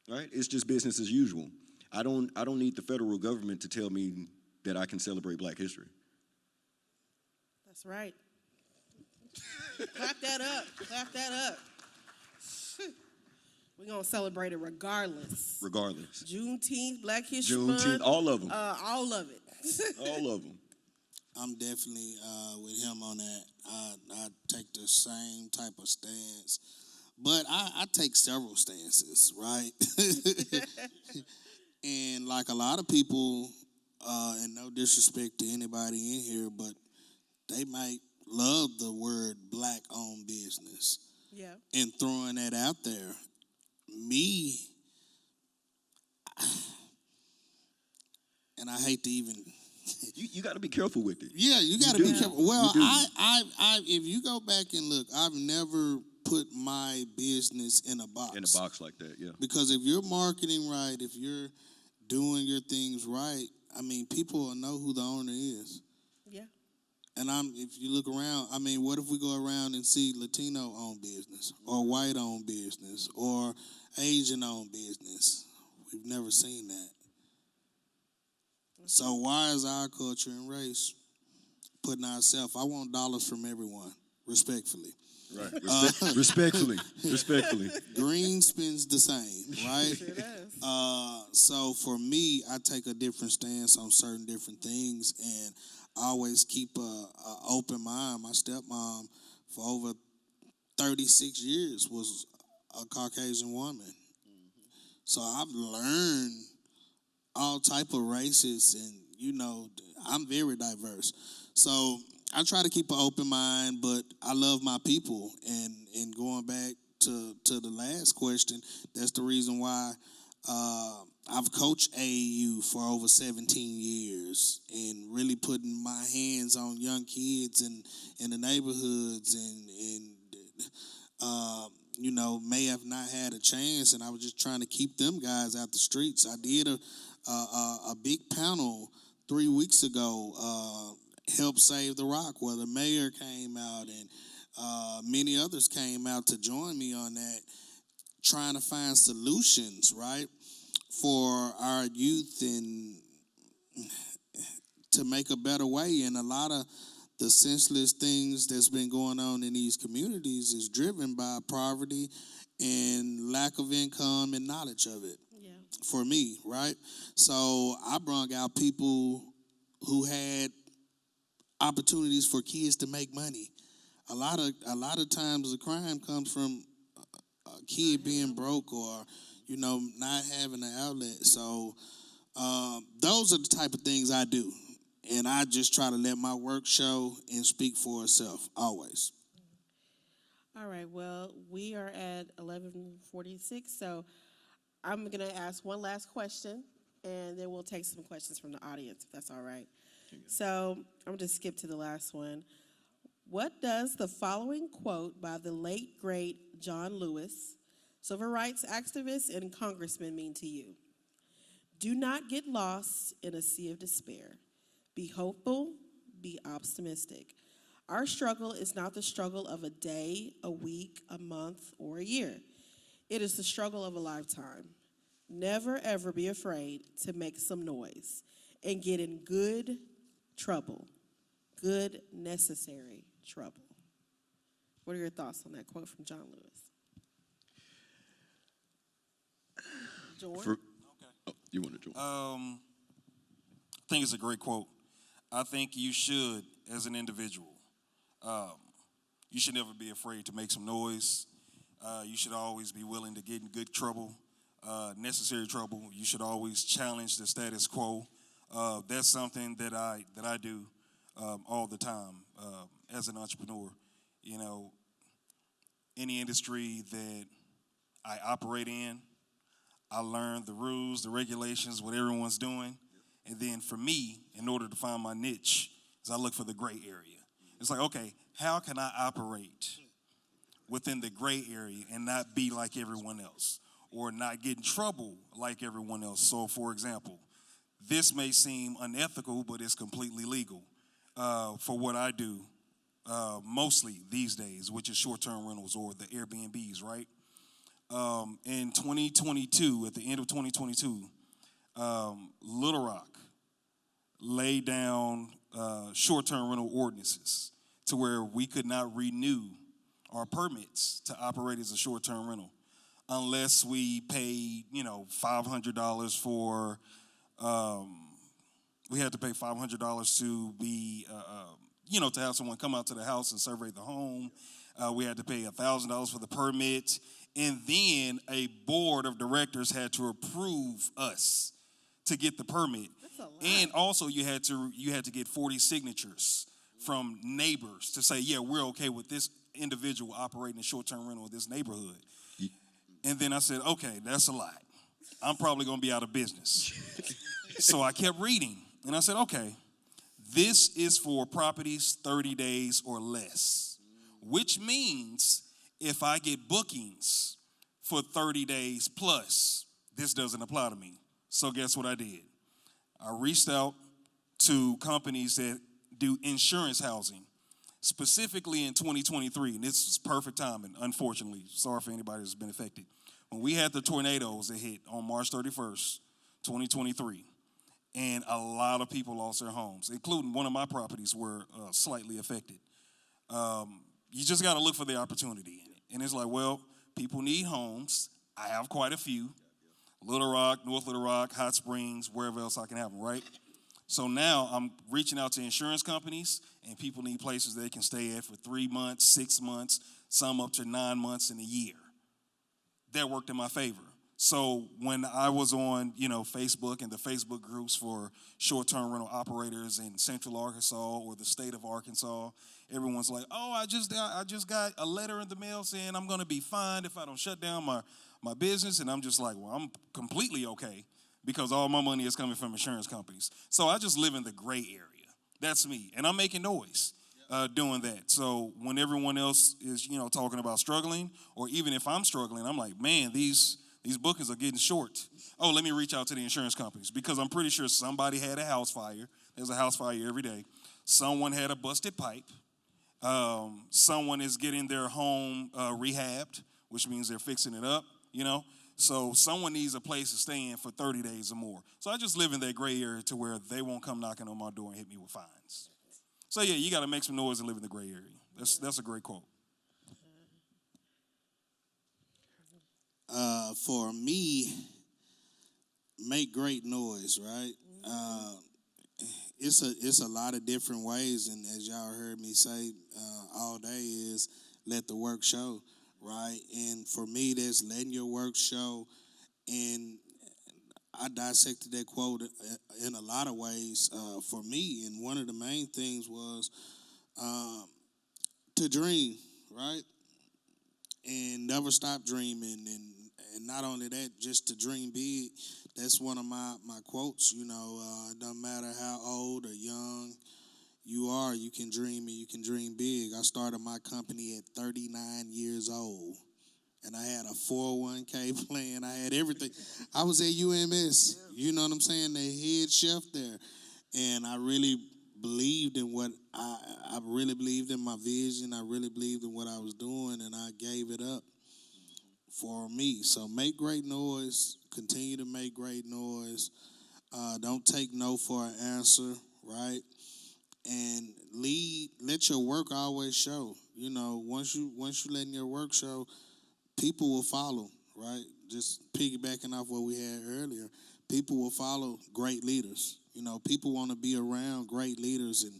right? It's just business as usual. I don't need the federal government to tell me that I can celebrate Black history. That's right. Clap that up. Clap that up. We're going to celebrate it regardless. Regardless. Juneteenth, Black History Month. Juneteenth, all of them. All of it. All of them. I'm definitely with him on that. I take the same type of stance, but I take several stances, right? And like a lot of people, and no disrespect to anybody in here, but they might love the word black-owned business. Yeah. And throwing that out there. Me, and I hate to even... You got to be careful with it. Yeah, you got to be careful. Well, You do. I, if you go back and look, I've never put my business in a box. In a box like that, yeah. Because if you're marketing right, if you're doing your things right, I mean, people will know who the owner is. Yeah. And if you look around, I mean, what if we go around and see Latino-owned business, or white-owned business, or Asian-owned business? We've never seen that. So why is our culture and race putting ourselves? I want dollars from everyone, respectfully. Right. Respectfully. Green spends the same, right? Sure does. So for me, I take a different stance on certain different things, and I always keep a open mind. My stepmom, for over 36 years, was a Caucasian woman. Mm-hmm. So I've learned all type of races, and I'm very diverse. So I try to keep an open mind, but I love my people. And going back to the last question, that's the reason why I've coached AAU for over 17 years, and really putting my hands on young kids in the neighborhoods, and may have not had a chance, and I was just trying to keep them guys out the streets. I did a big panel 3 weeks ago, Help Save the Rock, where the mayor came out and many others came out to join me on that, trying to find solutions, right, for our youth and to make a better way. And a lot of the senseless things that's been going on in these communities is driven by poverty and lack of income and knowledge of it. Yeah. For me, right? So I brought out people who had opportunities for kids to make money. A lot of times the crime comes from a kid being broke or not having an outlet. So those are the type of things I do. And I just try to let my work show and speak for itself, always. All right, well, we are at 11:46, so I'm going to ask one last question, and then we'll take some questions from the audience, if that's all right. So I'm going to skip to the last one. What does the following quote by the late, great John Lewis, civil rights activist and congressman, mean to you? Do not get lost in a sea of despair. Be hopeful, be optimistic. Our struggle is not the struggle of a day, a week, a month, or a year. It is the struggle of a lifetime. Never, ever be afraid to make some noise and get in good trouble, good, necessary trouble. What are your thoughts on that quote from John Lewis? Jordan? You want to join? I think it's a great quote. I think you should, as an individual, you should never be afraid to make some noise. You should always be willing to get in good trouble, necessary trouble. You should always challenge the status quo. That's something that I do all the time as an entrepreneur. Any industry that I operate in, I learn the rules, the regulations, what everyone's doing. And then for me, in order to find my niche, is I look for the gray area. It's like, okay, how can I operate within the gray area and not be like everyone else or not get in trouble like everyone else? So, for example, this may seem unethical, but it's completely legal for what I do mostly these days, which is short-term rentals or the Airbnbs, right? In 2022, at the end of 2022, Little Rock laid down short-term rental ordinances to where we could not renew our permits to operate as a short-term rental unless we paid, $500 for, we had to pay $500 to be, to have someone come out to the house and survey the home. We had to pay $1,000 for the permit. And then a board of directors had to approve us to get the permit. That's a lot. And also you had to get 40 signatures from neighbors to say, yeah, we're okay with this individual operating a short-term rental in this neighborhood. Yeah. And then I said, okay, that's a lot. I'm probably going to be out of business. So I kept reading, and I said, okay, this is for properties 30 days or less, which means if I get bookings for 30 days plus, this doesn't apply to me. So guess what I did? I reached out to companies that do insurance housing, specifically in 2023, and this is perfect timing, unfortunately. Sorry for anybody that's been affected. When we had the tornadoes that hit on March 31st, 2023, and a lot of people lost their homes, including one of my properties were slightly affected. You just got to look for the opportunity in it. And it's like, well, people need homes. I have quite a few. Little Rock, North Little Rock, Hot Springs, wherever else I can have them, right? So now I'm reaching out to insurance companies, and people need places they can stay at for 3 months, 6 months, some up to 9 months and a year. That worked in my favor. So when I was on, Facebook and the Facebook groups for short-term rental operators in Central Arkansas or the state of Arkansas, everyone's like, oh, I just got a letter in the mail saying I'm going to be fined if I don't shut down my business. And I'm just like, well, I'm completely okay because all my money is coming from insurance companies. So I just live in the gray area. That's me. And I'm making noise. doing that. So when everyone else is, talking about struggling, or even if I'm struggling, I'm like, man, these bookings are getting short. Oh, let me reach out to the insurance companies, because I'm pretty sure somebody had a house fire. There's a house fire every day. Someone had a busted pipe. Someone is getting their home rehabbed, which means they're fixing it up, So someone needs a place to stay in for 30 days or more. So I just live in that gray area to where they won't come knocking on my door and hit me with fines. So yeah, you got to make some noise and live in the gray area. That's a great quote. For me, make great noise, right? It's a lot of different ways, and as y'all heard me say all day, is let the work show, right? And for me, that's letting your work show. And I dissected that quote in a lot of ways for me, and one of the main things was to dream, right? And never stop dreaming, and not only that, just to dream big. That's one of my quotes, it doesn't matter how old or young you are, you can dream, and you can dream big. I started my company at 39 years old, and I had a 401k plan. I had everything. I was at UMS, you know what I'm saying, the head chef there, and I really believed in what I really believed in my vision. I really believed in what I was doing, and I gave it up for me. So make great noise. Continue to make great noise. Don't take no for an answer, right? And lead. Let your work always show. Once you letting your work show, people will follow, right? Just piggybacking off what we had earlier, people will follow great leaders. People want to be around great leaders and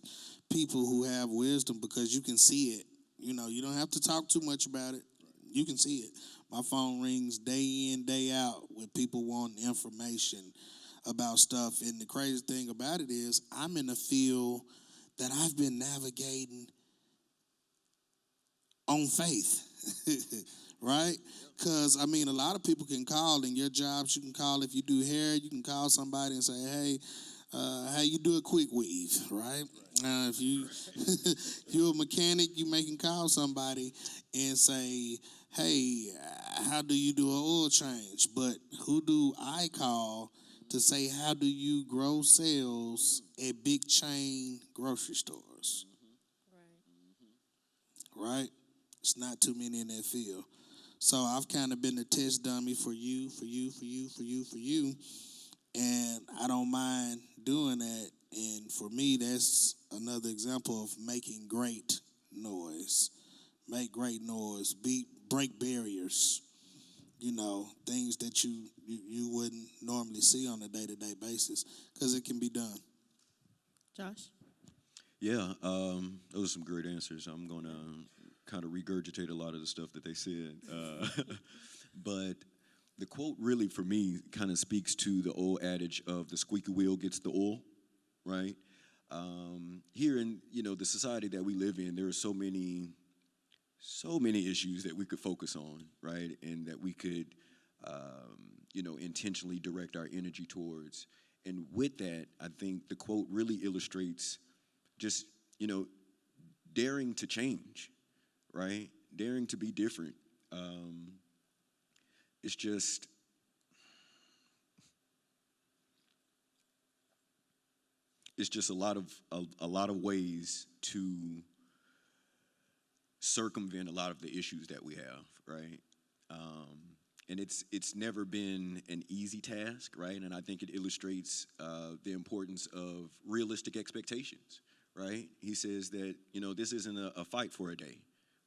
people who have wisdom, because you can see it. You don't have to talk too much about it. You can see it. My phone rings day in, day out with people wanting information about stuff. And the crazy thing about it is I'm in a field that I've been navigating on faith, right? Because, a lot of people can call in your jobs. You can call if you do hair. You can call somebody and say, hey, how you do a quick weave, right? If you're a mechanic, you can call somebody and say, hey, how do you do an oil change? But who do I call to say, how do you grow sales at big chain grocery stores? Right? It's not too many in that field. So I've kind of been a test dummy for you. And I don't mind doing that. And for me, that's another example of making great noise. Make great noise. Break barriers. Things that you wouldn't normally see on a day-to-day basis, because it can be done. Josh? Yeah, those are some great answers. I'm going to kind of regurgitate a lot of the stuff that they said. But the quote really, for me, kind of speaks to the old adage of the squeaky wheel gets the oil, right? Here in, the society that we live in, there are so many issues that we could focus on, right? And that we could, intentionally direct our energy towards. And with that, I think the quote really illustrates just, daring to change, right? Daring to be different. It's just, a lot of ways to circumvent a lot of the issues that we have, right? And it's never been an easy task, right? And I think it illustrates the importance of realistic expectations, right? He says that, this isn't a fight for a day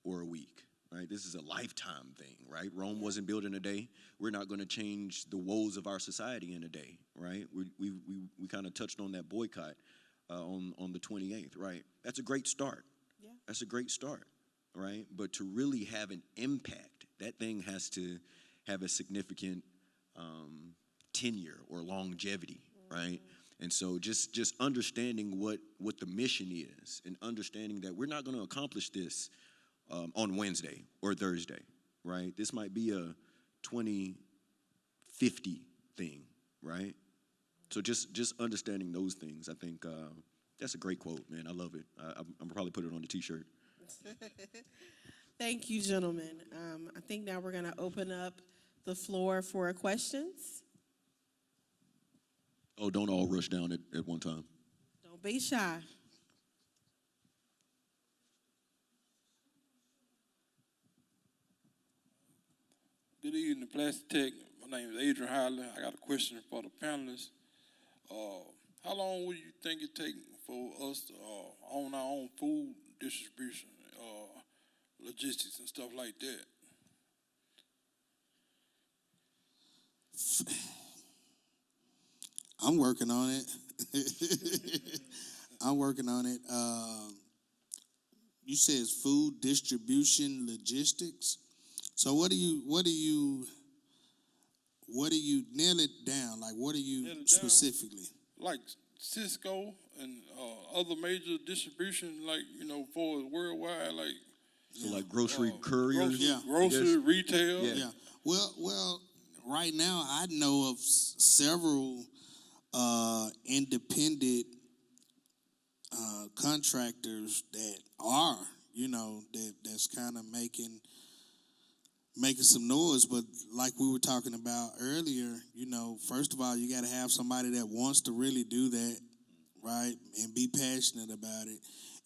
or a week, right? This is a lifetime thing, right? Rome wasn't built in a day. We're not going to change the woes of our society in a day, right? We kind of touched on that boycott on the 28th, right? That's a great start. Yeah. That's a great start, right? But to really have an impact, that thing has to have a significant tenure or longevity, right? And so just understanding what the mission is, and understanding that we're not going to accomplish this on Wednesday or Thursday, right? This might be a 2050 thing, right? So just understanding those things, I think, That's a great quote, man. I love it. I'm gonna probably put it on the T-shirt. Thank you, gentlemen. I think now we're going to open up the floor for questions. Oh, don't all rush down at one time. Don't be shy. Good evening, Plastic Tech. My name is Adrian Howley. I got a question for the panelists. How long would you think it take for us to own our own food distribution, logistics and stuff like that? I'm working on it. I'm working on it. You said it's food distribution logistics. So what do you nail it down? Like what are Nail you it down. specifically? Like Cisco and other major distribution, like, for worldwide, like So like grocery couriers. grocery, Yeah. grocery retail. Yeah. Yeah. Well, right now I know of several independent contractors that are, that's kind of making some noise. But like we were talking about earlier, first of all, you got to have somebody that wants to really do that, right, and be passionate about it.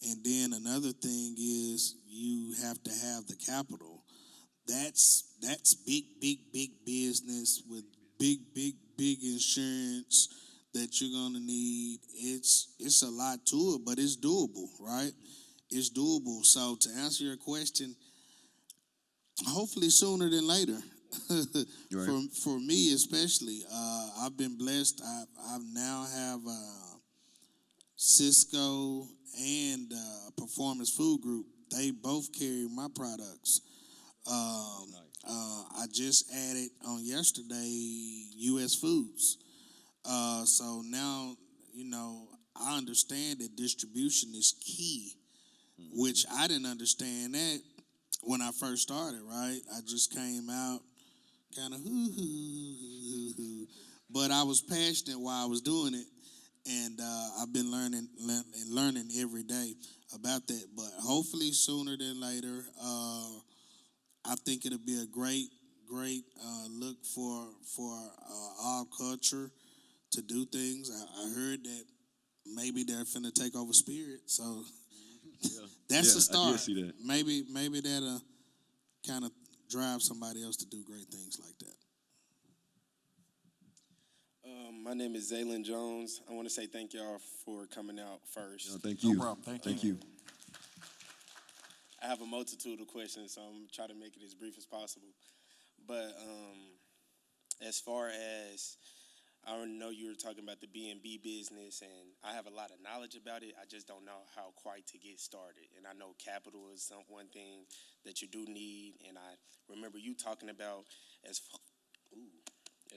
And then another thing is you have to have the capital. That's big business with big insurance that you're gonna need. It's a lot to it, but it's doable, right? It's doable. So to answer your question, hopefully sooner than later. Right. For me especially, I've been blessed. I now have Cisco and Performance Food Group. They both carry my products. I just added on yesterday U.S. Foods. So now, I understand that distribution is key, which I didn't understand that when I first started, right? I just came out kind of but I was passionate while I was doing it, and I've been learning every day about that. But hopefully sooner than later, I think it'll be a great look for our culture to do things. I heard that maybe they're finna take over Spirit, so that's Yeah, a start. I did see that. Maybe that'll kind of drive somebody else to do great things like that. My name is Zaylin Jones. I want to say thank y'all for coming out first. No, thank you. No problem. Thank you. I have a multitude of questions, so I'm going to try to make it as brief as possible. But as far as, I know you were talking about the B&B business, and I have a lot of knowledge about it. I just don't know how quite to get started. And I know capital is one thing that you do need. And I remember you talking about as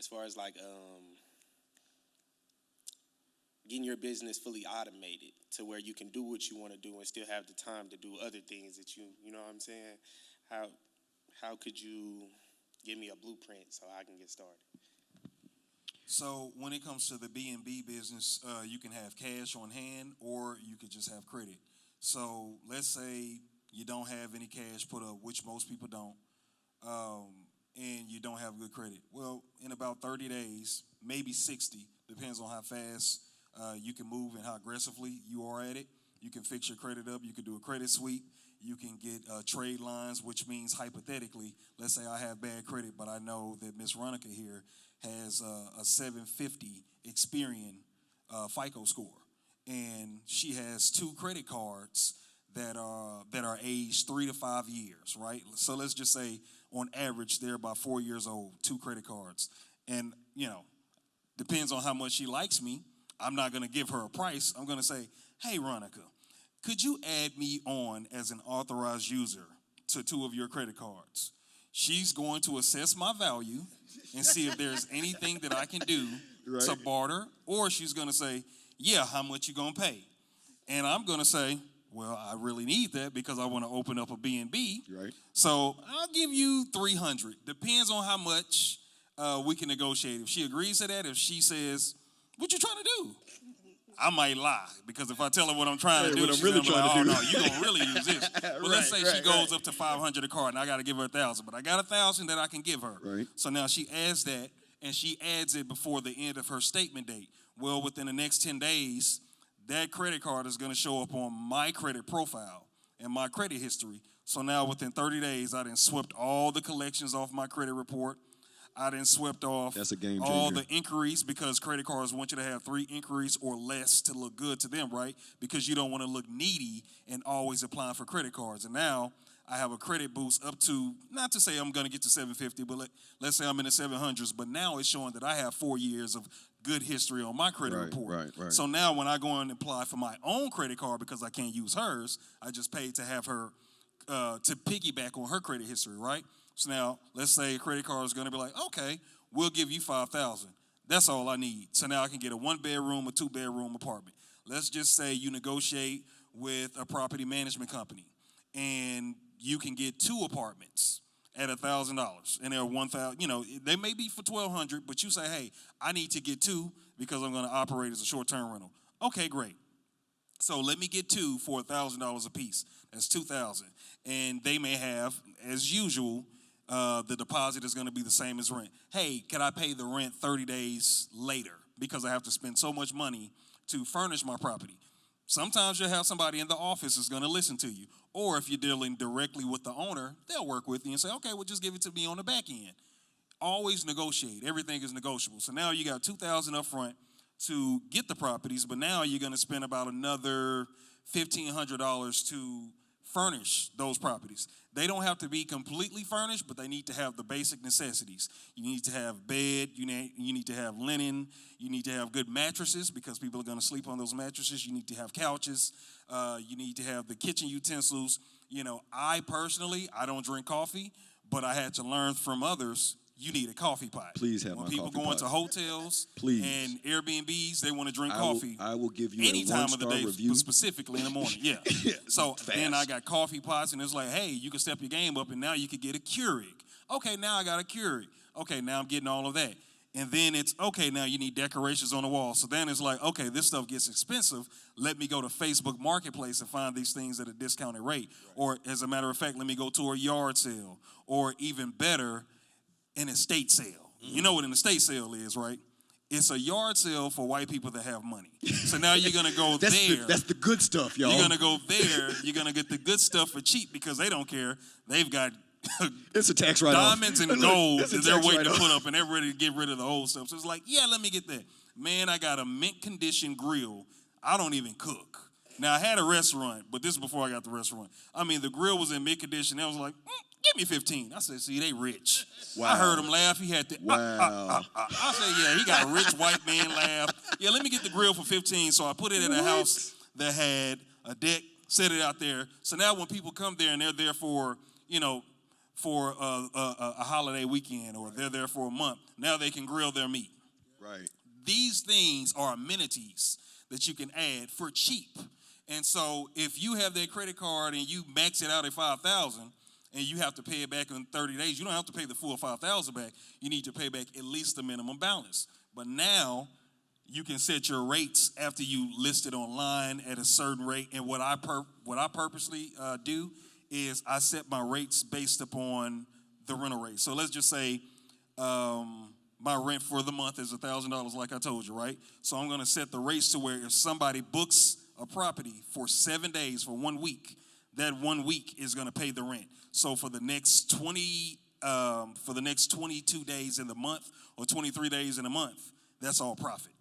far as like getting your business fully automated to where you can do what you want to do and still have the time to do other things that you know what I'm saying? How could you give me a blueprint so I can get started? So when it comes to the B&B business, you can have cash on hand or you could just have credit. So let's say you don't have any cash put up, which most people don't, and you don't have good credit. Well, in about 30 days, maybe 60, depends on how fast you can move and how aggressively you are at it. You can fix your credit up. You can do a credit sweep. You can get trade lines, which means hypothetically, let's say I have bad credit, but I know that Miss Ronica here has a 750 Experian FICO score, and she has 2 credit cards that are aged 3 to 5 years, right? So let's just say on average they're about 4 years old, 2 credit cards, and depends on how much she likes me. I'm not going to give her a price. I'm going to say, hey, Ronica, could you add me on as an authorized user to 2 of your credit cards? She's going to assess my value and see if there's anything that I can do to barter, or she's going to say, yeah, how much you going to pay? And I'm going to say, well, I really need that because I want to open up a B&B. Right. So I'll give you $300. Depends on how much we can negotiate. If she agrees to that, if she says, what you trying to do? I might lie because if I tell her what I'm trying to do, what I'm she's really gonna be like, trying "Oh to no, do." you gonna really use this." Well, let's say she Right, goes up to 500 a card, and I got to give her 1,000, but I got 1,000 that I can give her. Right. So now she adds that, and she adds it before the end of her statement date. Well, within the next 10 days, that credit card is going to show up on my credit profile and my credit history. So now within 30 days, I done swept all the collections off my credit report. I done swept off That's a game all changer. the inquiries because credit cards want you to have 3 inquiries or less to look good to them, right? Because you don't want to look needy and always applying for credit cards. And now I have a credit boost up to, not to say I'm going to get to 750, but let's say I'm in the 700s. But now it's showing that I have 4 years of good history on my credit report. Right. So now when I go and apply for my own credit card because I can't use hers, I just paid to have her to piggyback on her credit history, right? So now let's say a credit card is going to be like, okay, we'll give you 5,000. That's all I need. So now I can get a 1-bedroom or 2-bedroom apartment. Let's just say you negotiate with a property management company and you can get 2 apartments at $1,000, and they're 1,000. You know, they may be for 1,200, but you say, hey, I need to get 2 because I'm going to operate as a short-term rental. Okay, great. So let me get 2 for $1,000 a piece. That's $2,000, and they may have, as usual, the deposit is going to be the same as rent. Hey, can I pay the rent 30 days later because I have to spend so much money to furnish my property? Sometimes you'll have somebody in the office that's going to listen to you. Or if you're dealing directly with the owner, they'll work with you and say, okay, well, just give it to me on the back end. Always negotiate. Everything is negotiable. So now you got $2,000 up front to get the properties, but now you're going to spend about another $1,500 to furnish those properties. They don't have to be completely furnished, but they need to have the basic necessities. You need to have bed, you need to have linen, you need to have good mattresses because people are going to sleep on those mattresses. You need to have couches, you need to have the kitchen utensils. You know, I don't drink coffee, but I had to learn from others, you need a coffee pot. Please have when my people coffee go into pot. hotels Please. and Airbnbs, they want to drink coffee. I will give you any a time of the one-star day, review. but specifically in the morning. Yeah. So then I got coffee pots, and it's like, hey, you can step your game up, and now you can get a Keurig. Okay, now I got a Keurig. Okay, now I'm getting all of that. And then it's, okay, now you need decorations on the wall. So then it's like, okay, this stuff gets expensive. Let me go to Facebook Marketplace and find these things at a discounted rate. Or as a matter of fact, let me go to a yard sale. Or even better, an estate sale. You know what an estate sale is, right? It's a yard sale for white people that have money. So now you're going to go there. That's the good stuff, y'all. You're going to go there. You're going to get the good stuff for cheap because they don't care. They've got It's a tax write-off. diamonds and gold It's a that they're tax waiting to write-off. put up, and they're ready to get rid of the old stuff. So it's like, yeah, let me get that. Man, I got a mint condition grill. I don't even cook. Now, I had a restaurant, but this is before I got the restaurant. I mean, the grill was in mint condition. They was like, give me 15. I said, see, they rich. Wow. I heard him laugh. He had the, Wow. I said, yeah, he got a rich white man laugh. Yeah, let me get the grill for 15. So I put it in a house that had a deck, set it out there. So now when people come there and they're there for, you know, for a holiday weekend or they're there for a month, now they can grill their meat. Right. These things are amenities that you can add for cheap. And so if you have that credit card and you max it out at $5,000 and you have to pay it back in 30 days, you don't have to pay the full $5,000 back. You need to pay back at least the minimum balance. But now you can set your rates after you list it online at a certain rate. And what I purposely do is I set my rates based upon the rental rate. So let's just say my rent for the month is $1,000, like I told you, right? So I'm going to set the rates to where if somebody books a property for 7 days, for 1 week, that 1 week is going to pay the rent. So for the next 22 days in the month or 23 days in a month, that's all profit.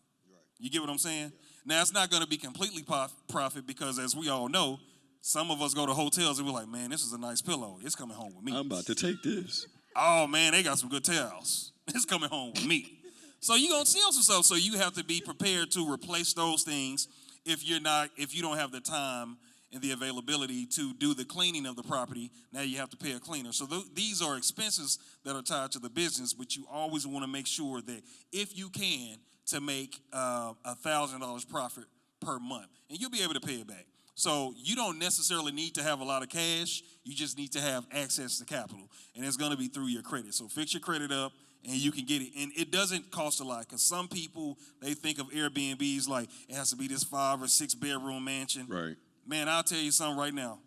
You get what I'm saying? Now, it's not going to be completely profit because, as we all know, some of us go to hotels and we're like, man, this is a nice pillow. It's coming home with me. I'm about to take this. Oh, man, they got some good towels. It's coming home with me. So you're going to steal some stuff. So you have to be prepared to replace those things if you don't have the time and the availability to do the cleaning of the property. Now you have to pay a cleaner. So these are expenses that are tied to the business, but you always want to make sure that if you can, to make $1,000 profit per month, and you'll be able to pay it back. So you don't necessarily need to have a lot of cash. You just need to have access to capital. And it's going to be through your credit. So fix your credit up and you can get it. And it doesn't cost a lot because some people, they think of Airbnbs like it has to be this 5 or 6 bedroom mansion. Right. Man, I'll tell you something right now.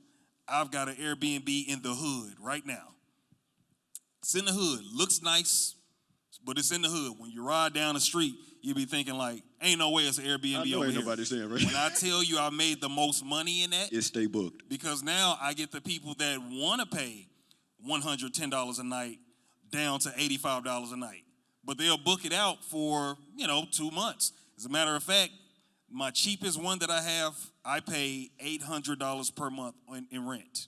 I've got an Airbnb in the hood right now. It's in the hood. Looks nice, but it's in the hood. When you ride down the street, you be thinking like, ain't no way it's an Airbnb I know over ain't here. nobody saying, right? When I tell you I made the most money in that, It stay booked. because now I get the people that want to pay $110 a night down to $85 a night. But they'll book it out for, 2 months. As a matter of fact, my cheapest one that I have, I pay $800 per month in rent.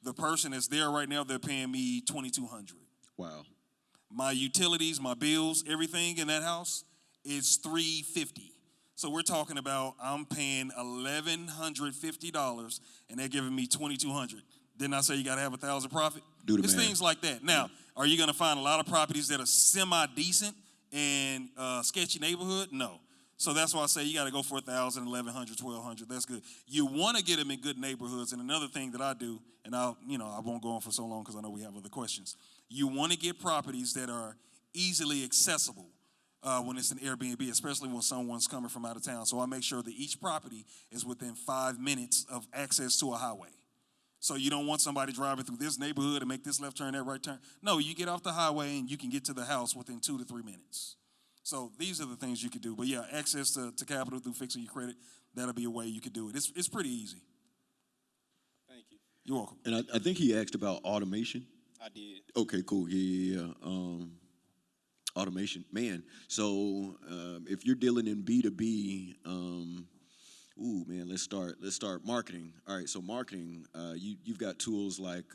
The person that's there right now, they're paying me $2,200. Wow. My utilities, my bills, everything in that house is $350. So we're talking about I'm paying $1,150 and they're giving me $2,200. Didn't I say you got to have 1,000 profit? Do the It's math. things like that. Now, are you going to find a lot of properties that are semi-decent in sketchy neighborhood? No. So that's why I say you got to go for 1,000, 1,100, 1,200. That's good. You want to get them in good neighborhoods. And another thing that I do, and I won't go on for so long because I know we have other questions. You want to get properties that are easily accessible when it's an Airbnb, especially when someone's coming from out of town. So I make sure that each property is within 5 minutes of access to a highway. So you don't want somebody driving through this neighborhood and make this left turn, that right turn. No, you get off the highway and you can get to the house within 2 to 3 minutes. So these are the things you could do. But yeah, access to capital through fixing your credit, that'll be a way you could do it. It's pretty easy. Thank you. You're welcome. And I think he asked about automation. I did. Okay, cool. Yeah. Automation, man. So if you're dealing in B2B, let's start marketing. All right, so marketing, you've got tools like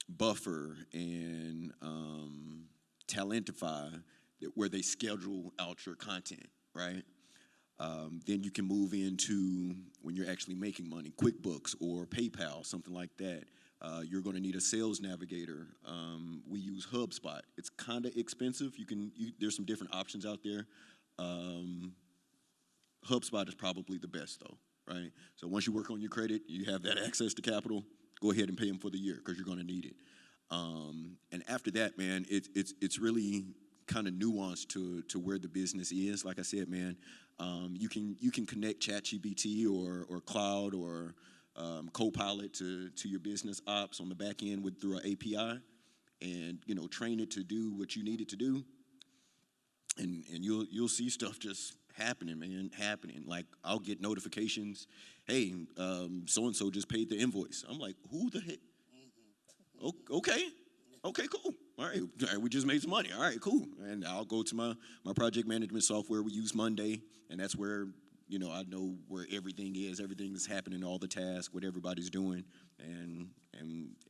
Buffer and Talentify, where they schedule out your content, right? Then you can move into when you're actually making money, QuickBooks or PayPal, something like that. You're going to need a sales navigator. We use HubSpot. It's kind of expensive. There's some different options out there. HubSpot is probably the best, though, right? So once you work on your credit, you have that access to capital. Go ahead and pay them for the year because you're going to need it. And after that, man, it's really kind of nuanced to where the business is. Like I said, man, you can connect ChatGPT or Cloud or Copilot to your business ops on the back end through an API, and train it to do what you need it to do, and you'll see stuff just happening, man, happening. Like I'll get notifications, hey, so and so just paid the invoice. I'm like, who the heck? Okay, cool. All right, we just made some money. All right, cool. And I'll go to my project management software. We use Monday, and that's where I know where everything is happening, all the tasks, what everybody's doing, and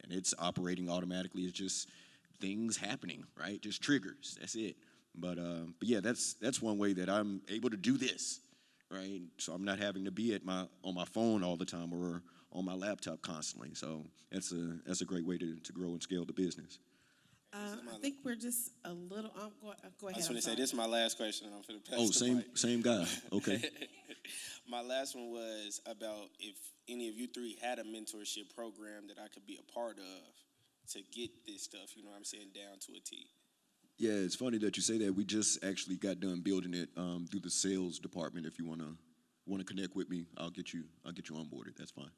it's operating automatically. It's just things happening, right? Just triggers. That's it. But yeah, that's one way that I'm able to do this, right? So I'm not having to be on my phone all the time or on my laptop constantly. So that's a great way to grow and scale the business. I think we're just a little. Go ahead. I was going to say, this is my last question, and I'm going to pass Oh, the mic. same guy. Okay. My last one was about if any of you three had a mentorship program that I could be a part of to get this stuff, down to a T. Yeah, it's funny that you say that. We just actually got done building it through the sales department. If you want to connect with me, I'll get you on board. That's fine.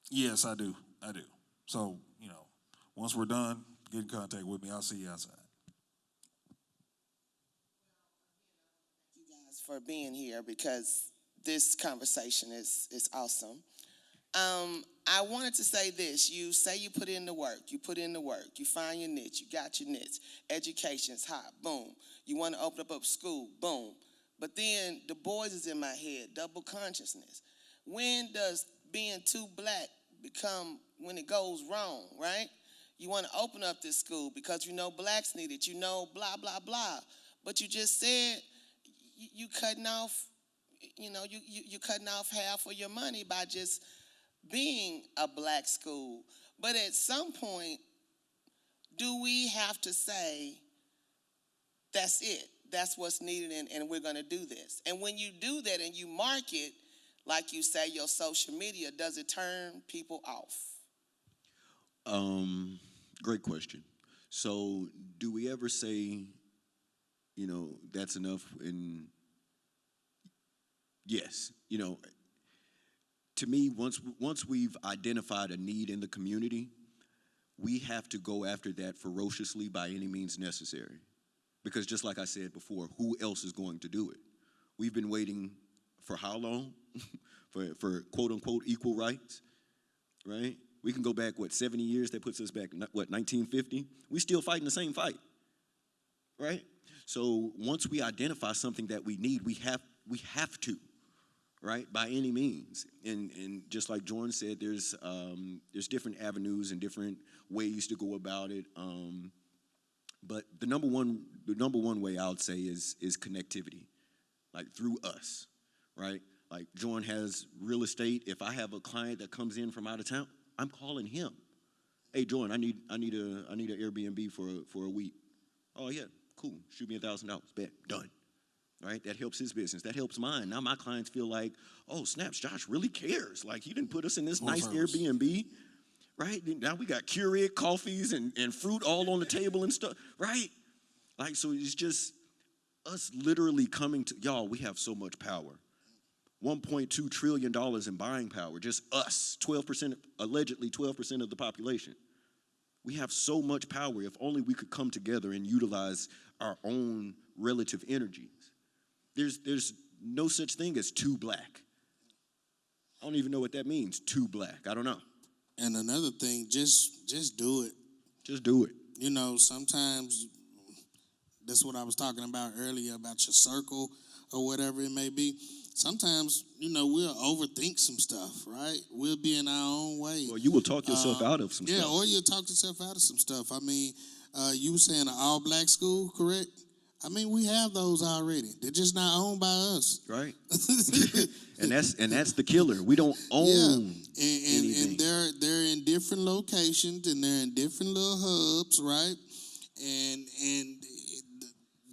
Yes, I do. So, once we're done, get in contact with me. I'll see you outside. You guys for being here because this conversation is awesome. I wanted to say this. You say you put in the work. You find your niche. You got your niche. Education's hot. Boom. You want to open up a school. Boom. But then the boys is in my head. Double consciousness. When does being too black become when it goes wrong, right? You want to open up this school because blacks need it. Blah, blah, blah. But you just said you cutting off, you cutting off half of your money by just being a black school. But at some point, do we have to say, that's it, that's what's needed, and we're going to do this? And when you do that and you market, Like you say, your social media, does it turn people off? Great question. So, do we ever say, that's enough? And yes, to me, once we've identified a need in the community, we have to go after that ferociously by any means necessary. Because just like I said before, who else is going to do it? We've been waiting for how long? for quote unquote equal rights, right? We can go back, 70 years? That puts us back, 1950? We still fighting the same fight, right? So once we identify something that we need, we have to, right, by any means. And just like Jordan said, there's different avenues and different ways to go about it. But the number one way I would say is connectivity, like through us, right? Like Jordan has real estate. If I have a client that comes in from out of town, I'm calling him. Hey, Jordan, I need an Airbnb for a week. Oh yeah, cool. Shoot me $1,000. Bet, done. Right? That helps his business. That helps mine. Now my clients feel like, oh snaps, Josh really cares. Like he didn't put us in this nice Airbnb. Right? Now we got Keurig coffees and fruit all on the table and stuff. Right? Like, so it's just us literally coming to, y'all, we have so much power. $1.2 trillion in buying power, just us, 12%, allegedly 12% of the population. We have so much power if only we could come together and utilize our own relative energies. There's no such thing as too black. I don't even know what that means, too black. I don't know. And another thing, just do it. Just do it. Sometimes that's what I was talking about earlier about your circle or whatever it may be. Sometimes, we'll overthink some stuff, right? We'll be in our own way. Well, you will talk yourself out of some stuff. Yeah, or you'll talk yourself out of some stuff. I mean, you were saying an all-black school, correct? I mean, we have those already. They're just not owned by us. Right. and that's the killer. We don't own anything. And they're in different locations and they're in different little hubs, right? And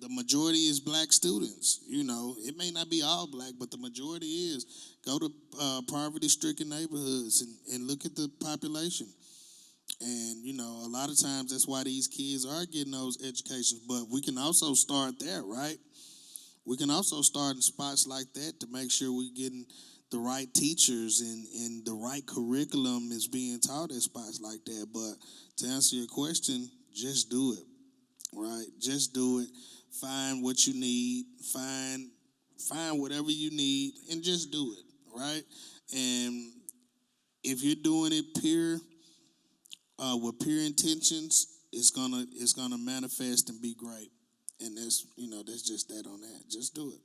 the majority is black students. It may not be all black, but the majority is. Go to poverty-stricken neighborhoods and look at the population. And, a lot of times that's why these kids are getting those educations. But we can also start there, right? We can also start in spots like that to make sure we're getting the right teachers and the right curriculum is being taught at spots like that. But to answer your question, just do it, right? Just do it. Find what you need. Find whatever you need and just do it, right? And if you're doing it with pure intentions, it's gonna manifest and be great. And that's just that on that. Just do it.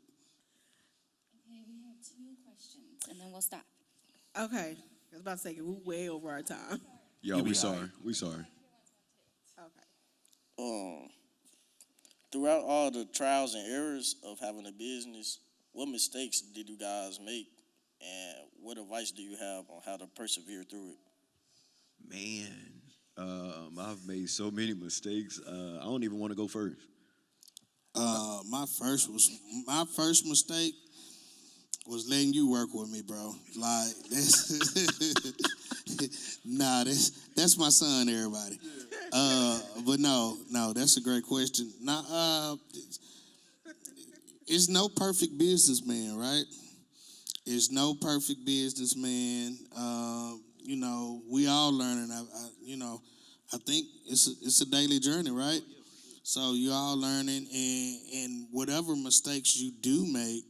Okay, we have 2 questions, and then we'll stop. Okay. I was about to say, we're way over our time. Yo, we sorry. We sorry. Okay. Throughout all the trials and errors of having a business, what mistakes did you guys make, and what advice do you have on how to persevere through it? Man, I've made so many mistakes. I don't even want to go first. My first mistake was letting you work with me, bro. Like that's my son, everybody. But no, that's a great question. Now, it's no perfect businessman, right? It's no perfect businessman. We all learning. I think it's a daily journey, right? So you all learning, and whatever mistakes you do make,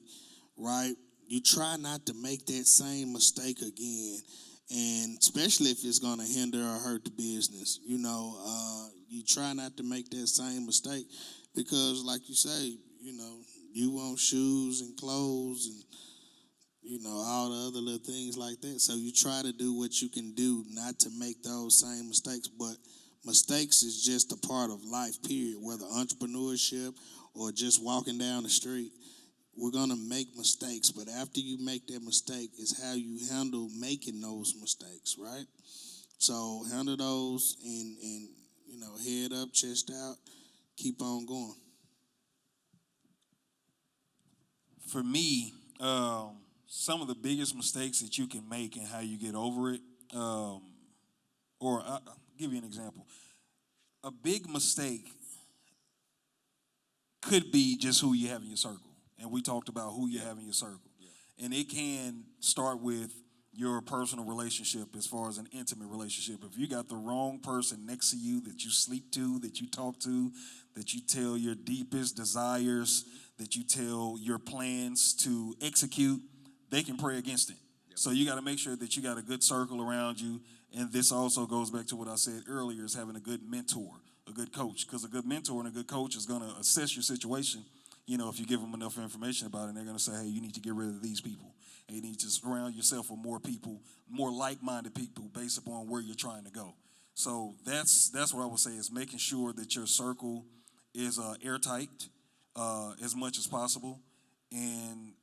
right? You try not to make that same mistake again, and especially if it's going to hinder or hurt the business. You try not to make that same mistake because, like you say, you want shoes and clothes and all the other little things like that. So you try to do what you can do not to make those same mistakes. But mistakes is just a part of life, period. Whether entrepreneurship or just walking down the street, we're going to make mistakes. But after you make that mistake is how you handle making those mistakes, right? So handle those and head up, chest out, keep on going. For me, some of the biggest mistakes that you can make and how you get over it, or I'll give you an example. A big mistake could be just who you have in your circle. And we talked about who you have in your circle. Yeah. And it can start with your personal relationship as far as an intimate relationship. If you got the wrong person next to you that you sleep to, that you talk to, that you tell your deepest desires, that you tell your plans to execute, they can pray against it. Yep. So you got to make sure that you got a good circle around you. And this also goes back to what I said earlier, is having a good mentor, a good coach. Because a good mentor and a good coach is going to assess your situation. You know, if you give them enough information about it, they're going to say, hey, you need to get rid of these people. And you need to surround yourself with more people, more like-minded people based upon where you're trying to go. So that's what I would say, is making sure that your circle is airtight as much as possible, and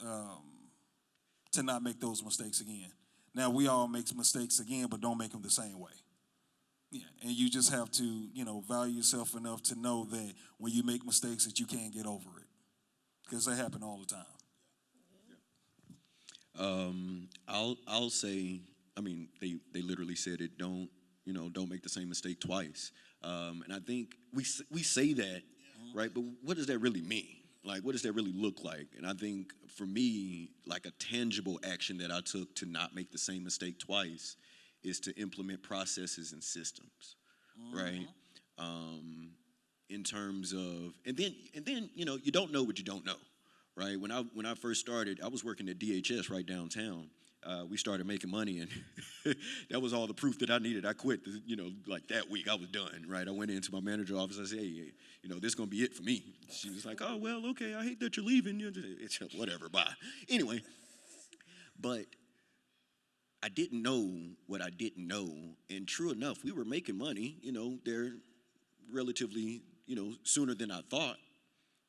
to not make those mistakes again. Now, we all make mistakes again, but don't make them the same way. Yeah, and you just have to, you know, value yourself enough to know that when you make mistakes that you can't get over it, because they happen all the time. I'll say, I mean, they literally said it. Don't make the same mistake twice. And I think we say that, right? But what does that really mean? Like, what does that really look like? And I think for me, like a tangible action that I took to not make the same mistake twice is to implement processes and systems, right? In terms of, and then you know, you don't know what you don't know, right? When I first started, I was working at DHS right downtown. We started making money, and that was all the proof that I needed. I quit, you know, like that week. I was done, right? I went into my manager's office. I said, hey, you know, this is going to be it for me. She was like, oh, well, okay, I hate that you're leaving. It's whatever, bye. Anyway, but I didn't know what I didn't know, and true enough, we were making money, you know, there relatively, you know, sooner than I thought.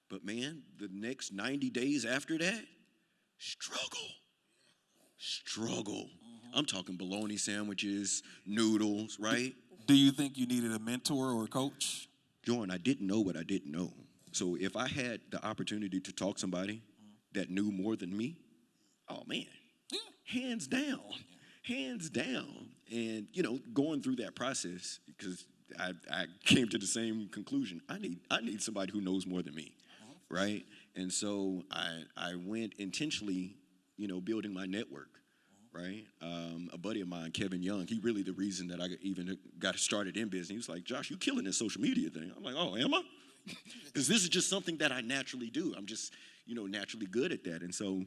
But, man, the next 90 days after that, struggle. I'm talking bologna sandwiches, noodles, right? Do you think you needed a mentor or a coach? Jordan, I didn't know what I didn't know. So if I had the opportunity to talk to somebody that knew more than me, oh, man, hands down. And, you know, going through that process, because I came to the same conclusion. I need somebody who knows more than me, right? And so I went intentionally, you know, building my network, right? A buddy of mine, Kevin Young, he really the reason that I even got started in business. He was like, Josh, you killing this social media thing. I'm like, oh, am I? Because this is just something that I naturally do. I'm just, you know, naturally good at that. And so,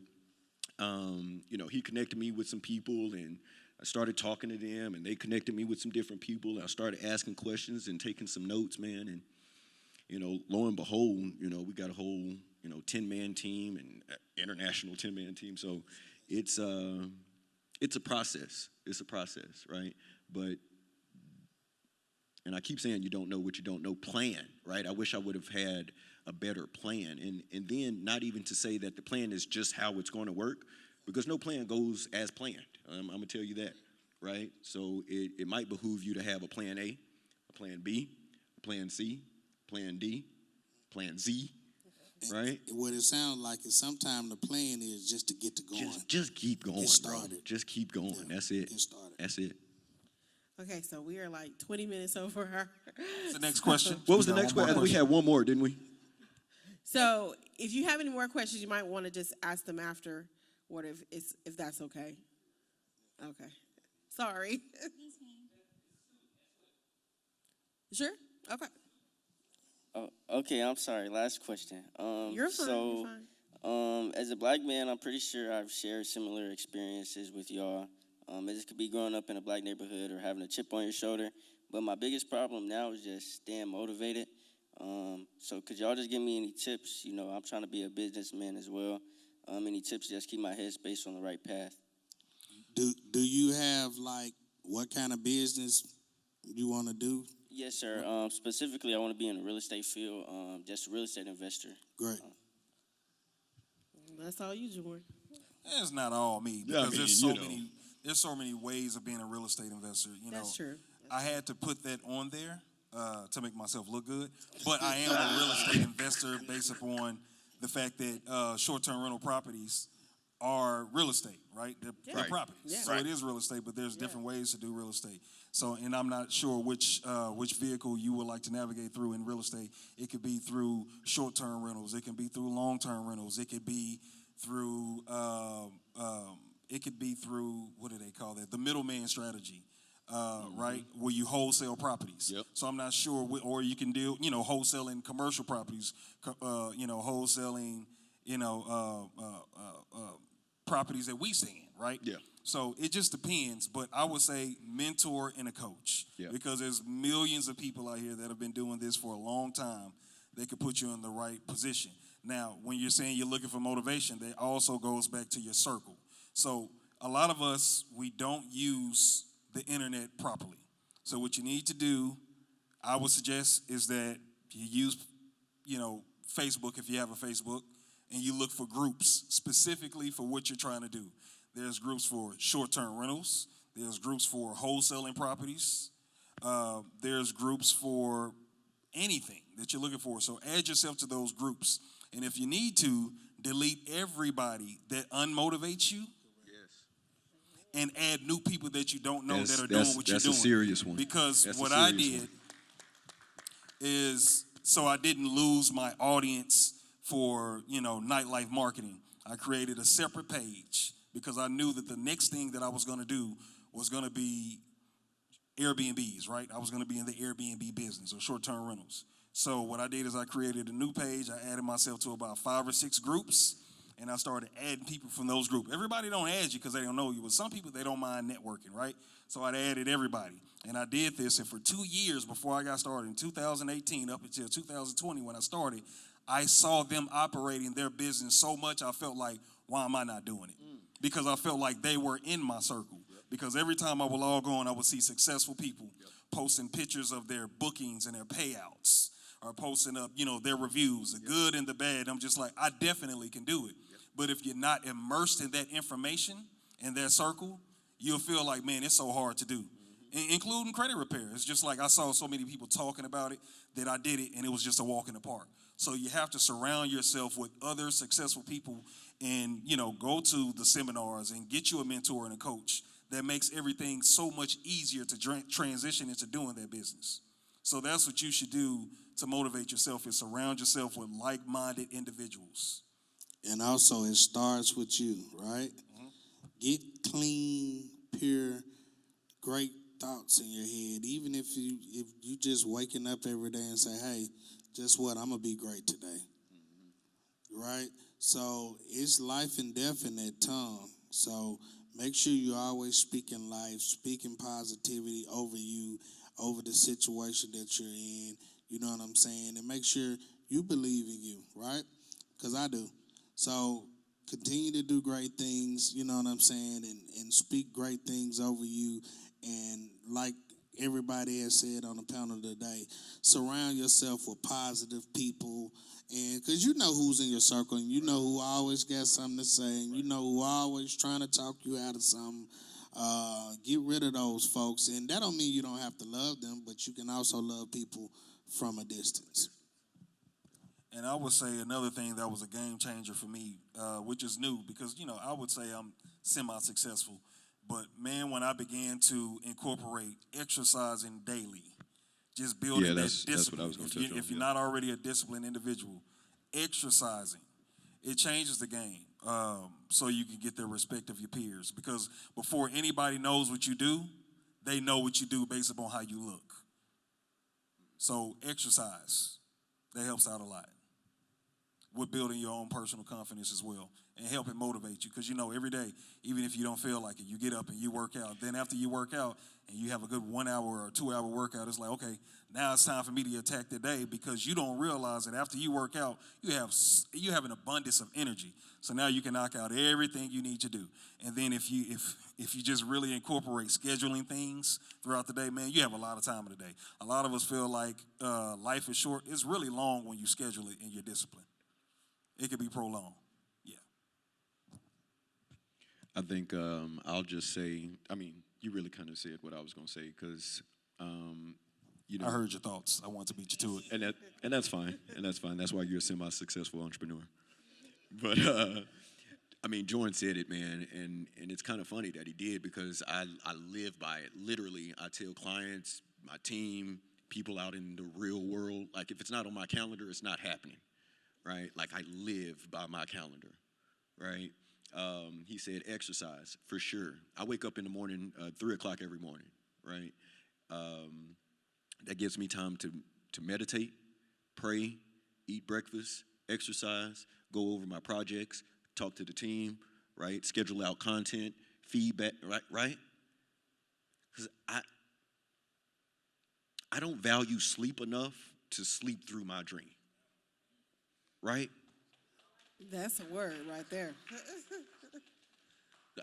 you know, he connected me with some people, and I started talking to them, and they connected me with some different people. And I started asking questions and taking some notes, man. And, you know, lo and behold, you know, we got a whole, you know, 10-man team and international 10-man team. So it's a process. It's a process, right? But, and I keep saying you don't know what you don't know. Plan, right? I wish I would have had a better plan. And then not even to say that the plan is just how it's going to work, because no plan goes as planned. I'm going to tell you that, right? So it might behoove you to have a plan A, a plan B, a plan C, plan D, plan Z, right? What it sounds like is sometimes the plan is just to get to going. Just keep going, Get started. bro. Just keep going. Yeah, That's it. get started. That's it. Okay, so we are like 20 minutes over our. What's the next question? What was the next question? We had one more, didn't we? So if you have any more questions, you might want to just ask them after, what if that's okay. Okay. Sorry. Sure? Okay. Oh, okay, I'm sorry. Last question. You're fine. So, you're fine. As a black man, I'm pretty sure I've shared similar experiences with y'all. It could be growing up in a black neighborhood or having a chip on your shoulder. But my biggest problem now is just staying motivated. So could y'all just give me any tips? You know, I'm trying to be a businessman as well. Any tips to just keep my headspace on the right path? Do you have, like, what kind of business you want to do? Yes, sir. Specifically, I want to be in the real estate field, just a real estate investor. Great. That's all you, Jordan. It's not all me, Yeah, I because mean, there's so many ways of being a real estate investor. You know, That's true. I had to put that on there to make myself look good, but I am a real estate investor based upon the fact that short-term rental properties are real estate, right? They're Right. properties. Yeah. So it is real estate, but there's different ways to do real estate. So, and I'm not sure which vehicle you would like to navigate through in real estate. It could be through short-term rentals. It can be through long-term rentals. It could be through what do they call that? The middleman strategy, right? Where you wholesale properties. Yep. So I'm not sure, or you can do, wholesaling commercial properties, wholesaling, properties that we stay in, right? Yeah. So it just depends, but I would say mentor and a coach. Yeah. Because there's millions of people out here that have been doing this for a long time. They could put you in the right position. Now, when you're saying you're looking for motivation, that also goes back to your circle. So a lot of us, we don't use the internet properly. So what you need to do, I would suggest, is that you use, Facebook if you have a Facebook, and you look for groups specifically for what you're trying to do. There's groups for short-term rentals. There's groups for wholesaling properties. There's groups for anything that you're looking for. So add yourself to those groups. And if you need to, delete everybody that unmotivates you. And add new people that you don't know that are doing what you're doing. That's a serious one. Because That's what a I serious did one. is, so I didn't lose my audience for, nightlife marketing. I created a separate page because I knew that the next thing that I was going to do was going to be Airbnbs, right? I was going to be in the Airbnb business or short-term rentals. So what I did is I created a new page. I added myself to about 5 or 6 groups, and I started adding people from those groups. Everybody don't add you because they don't know you, but some people, they don't mind networking, right? So I added everybody, and I did this, and for 2 years before I got started, in 2018 up until 2020 when I started, I saw them operating their business so much I felt like, why am I not doing it? Because I felt like they were in my circle. Because every time I would log on, I would see successful people posting pictures of their bookings and their payouts, or posting up, their reviews, the good and the bad. I'm just like, I definitely can do it. But if you're not immersed in that information, in that circle, you'll feel like, man, it's so hard to do. Including credit repair. It's just like I saw so many people talking about it that I did it, and it was just a walk in the park. So you have to surround yourself with other successful people and, go to the seminars and get you a mentor and a coach. That makes everything so much easier to transition into doing that business. So that's what you should do to motivate yourself, is surround yourself with like-minded individuals. And also, it starts with you, right? Get clean, pure, great thoughts in your head. Even if you just waking up every day and say, hey, just what, I'm going to be great today. Right? So it's life and death in that tongue. So make sure you're always speaking life, speaking positivity over you, over the situation that you're in. You know what I'm saying? And make sure you believe in you, right? Because I do. So continue to do great things, you know what I'm saying, and speak great things over you. And like everybody has said on the panel today, surround yourself with positive people. And because you know who's in your circle, and you know who always got something to say, and you know who always trying to talk you out of something. Get rid of those folks. And that don't mean you don't have to love them, but you can also love people from a distance. And I would say another thing that was a game changer for me, which is new, because, I would say I'm semi-successful. But, man, when I began to incorporate exercising daily, just building that discipline. That's what I was going to touch on. If you're not already a disciplined individual, exercising, it changes the game, so you can get the respect of your peers. Because before anybody knows what you do, they know what you do based upon how you look. So exercise, that helps out a lot with building your own personal confidence as well, and helping motivate you. Because, every day, even if you don't feel like it, you get up and you work out. Then after you work out and you have a good 1 hour or 2 hour workout, it's like, okay, now it's time for me to attack the day, because you don't realize that after you work out, you have an abundance of energy. So now you can knock out everything you need to do. And then if you just really incorporate scheduling things throughout the day, man, you have a lot of time in the day. A lot of us feel like life is short. It's really long when you schedule it in your discipline. It could be prolonged. Yeah. I think I'll just say, you really kind of said what I was going to say, because, I heard your thoughts. I want to beat you to it. And that's fine. And that's fine. That's why you're a semi-successful entrepreneur. But I mean, Jordan said it, man, and it's kind of funny that he did because I live by it. Literally, I tell clients, my team, people out in the real world, like if it's not on my calendar, it's not happening, right? Like I live by my calendar, right? He said exercise, for sure. I wake up in the morning, 3 o'clock every morning, right? That gives me time to meditate, pray, eat breakfast, exercise, go over my projects, talk to the team, right? Schedule out content, feedback, right? Because I don't value sleep enough to sleep through my dream, right? That's a word right there.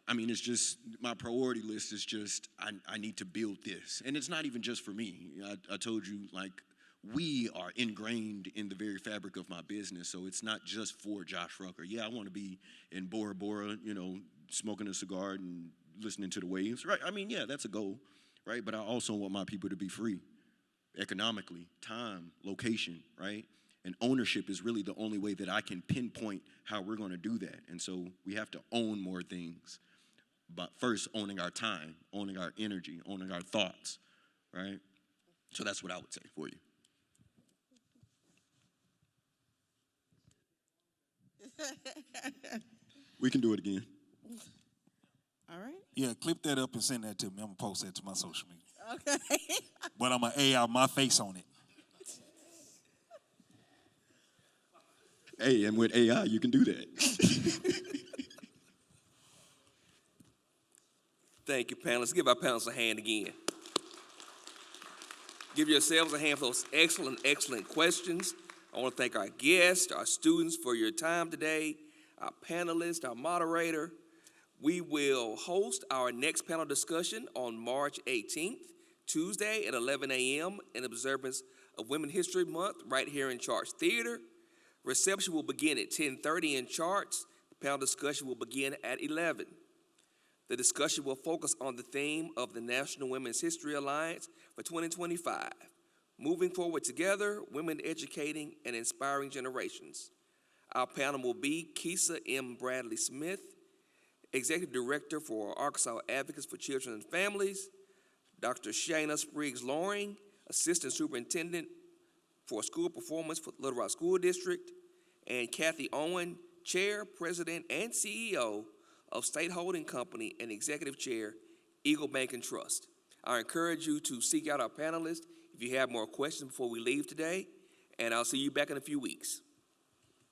I mean, it's just, my priority list is just, I need to build this. And it's not even just for me. I told you, like, we are ingrained in the very fabric of my business, so it's not just for Josh Rucker. Yeah, I want to be in Bora Bora, smoking a cigar and listening to the waves, right? I mean, yeah, that's a goal, right? But I also want my people to be free economically, time, location, right? And ownership is really the only way that I can pinpoint how we're going to do that. And so we have to own more things. But first, owning our time, owning our energy, owning our thoughts, right? So that's what I would say for you. We can do it again. All right. Yeah, clip that up and send that to me. I'm going to post that to my social media. Okay. But I'm going to AI my face on it. Hey, and with AI, you can do that. Thank you, panelists. Give our panelists a hand again. Give yourselves a hand for those excellent, excellent questions. I want to thank our guests, our students for your time today, our panelists, our moderator. We will host our next panel discussion on March 18th, Tuesday at 11 a.m. in observance of Women's History Month right here in Charts Theater. Reception will begin at 10:30 in Charts. The panel discussion will begin at 11. The discussion will focus on the theme of the National Women's History Alliance for 2025. Moving forward together, women educating and inspiring generations. Our panel will be Keisa M. Bradley Smith, Executive Director for Arkansas Advocates for Children and Families, Dr. Shayna Spriggs Loring, Assistant Superintendent for School Performance for Little Rock School District, and Kathy Owen, Chair, President, and CEO of State Holding Company and Executive Chair, Eagle Bank and Trust. I encourage you to seek out our panelists if you have more questions before we leave today, and I'll see you back in a few weeks.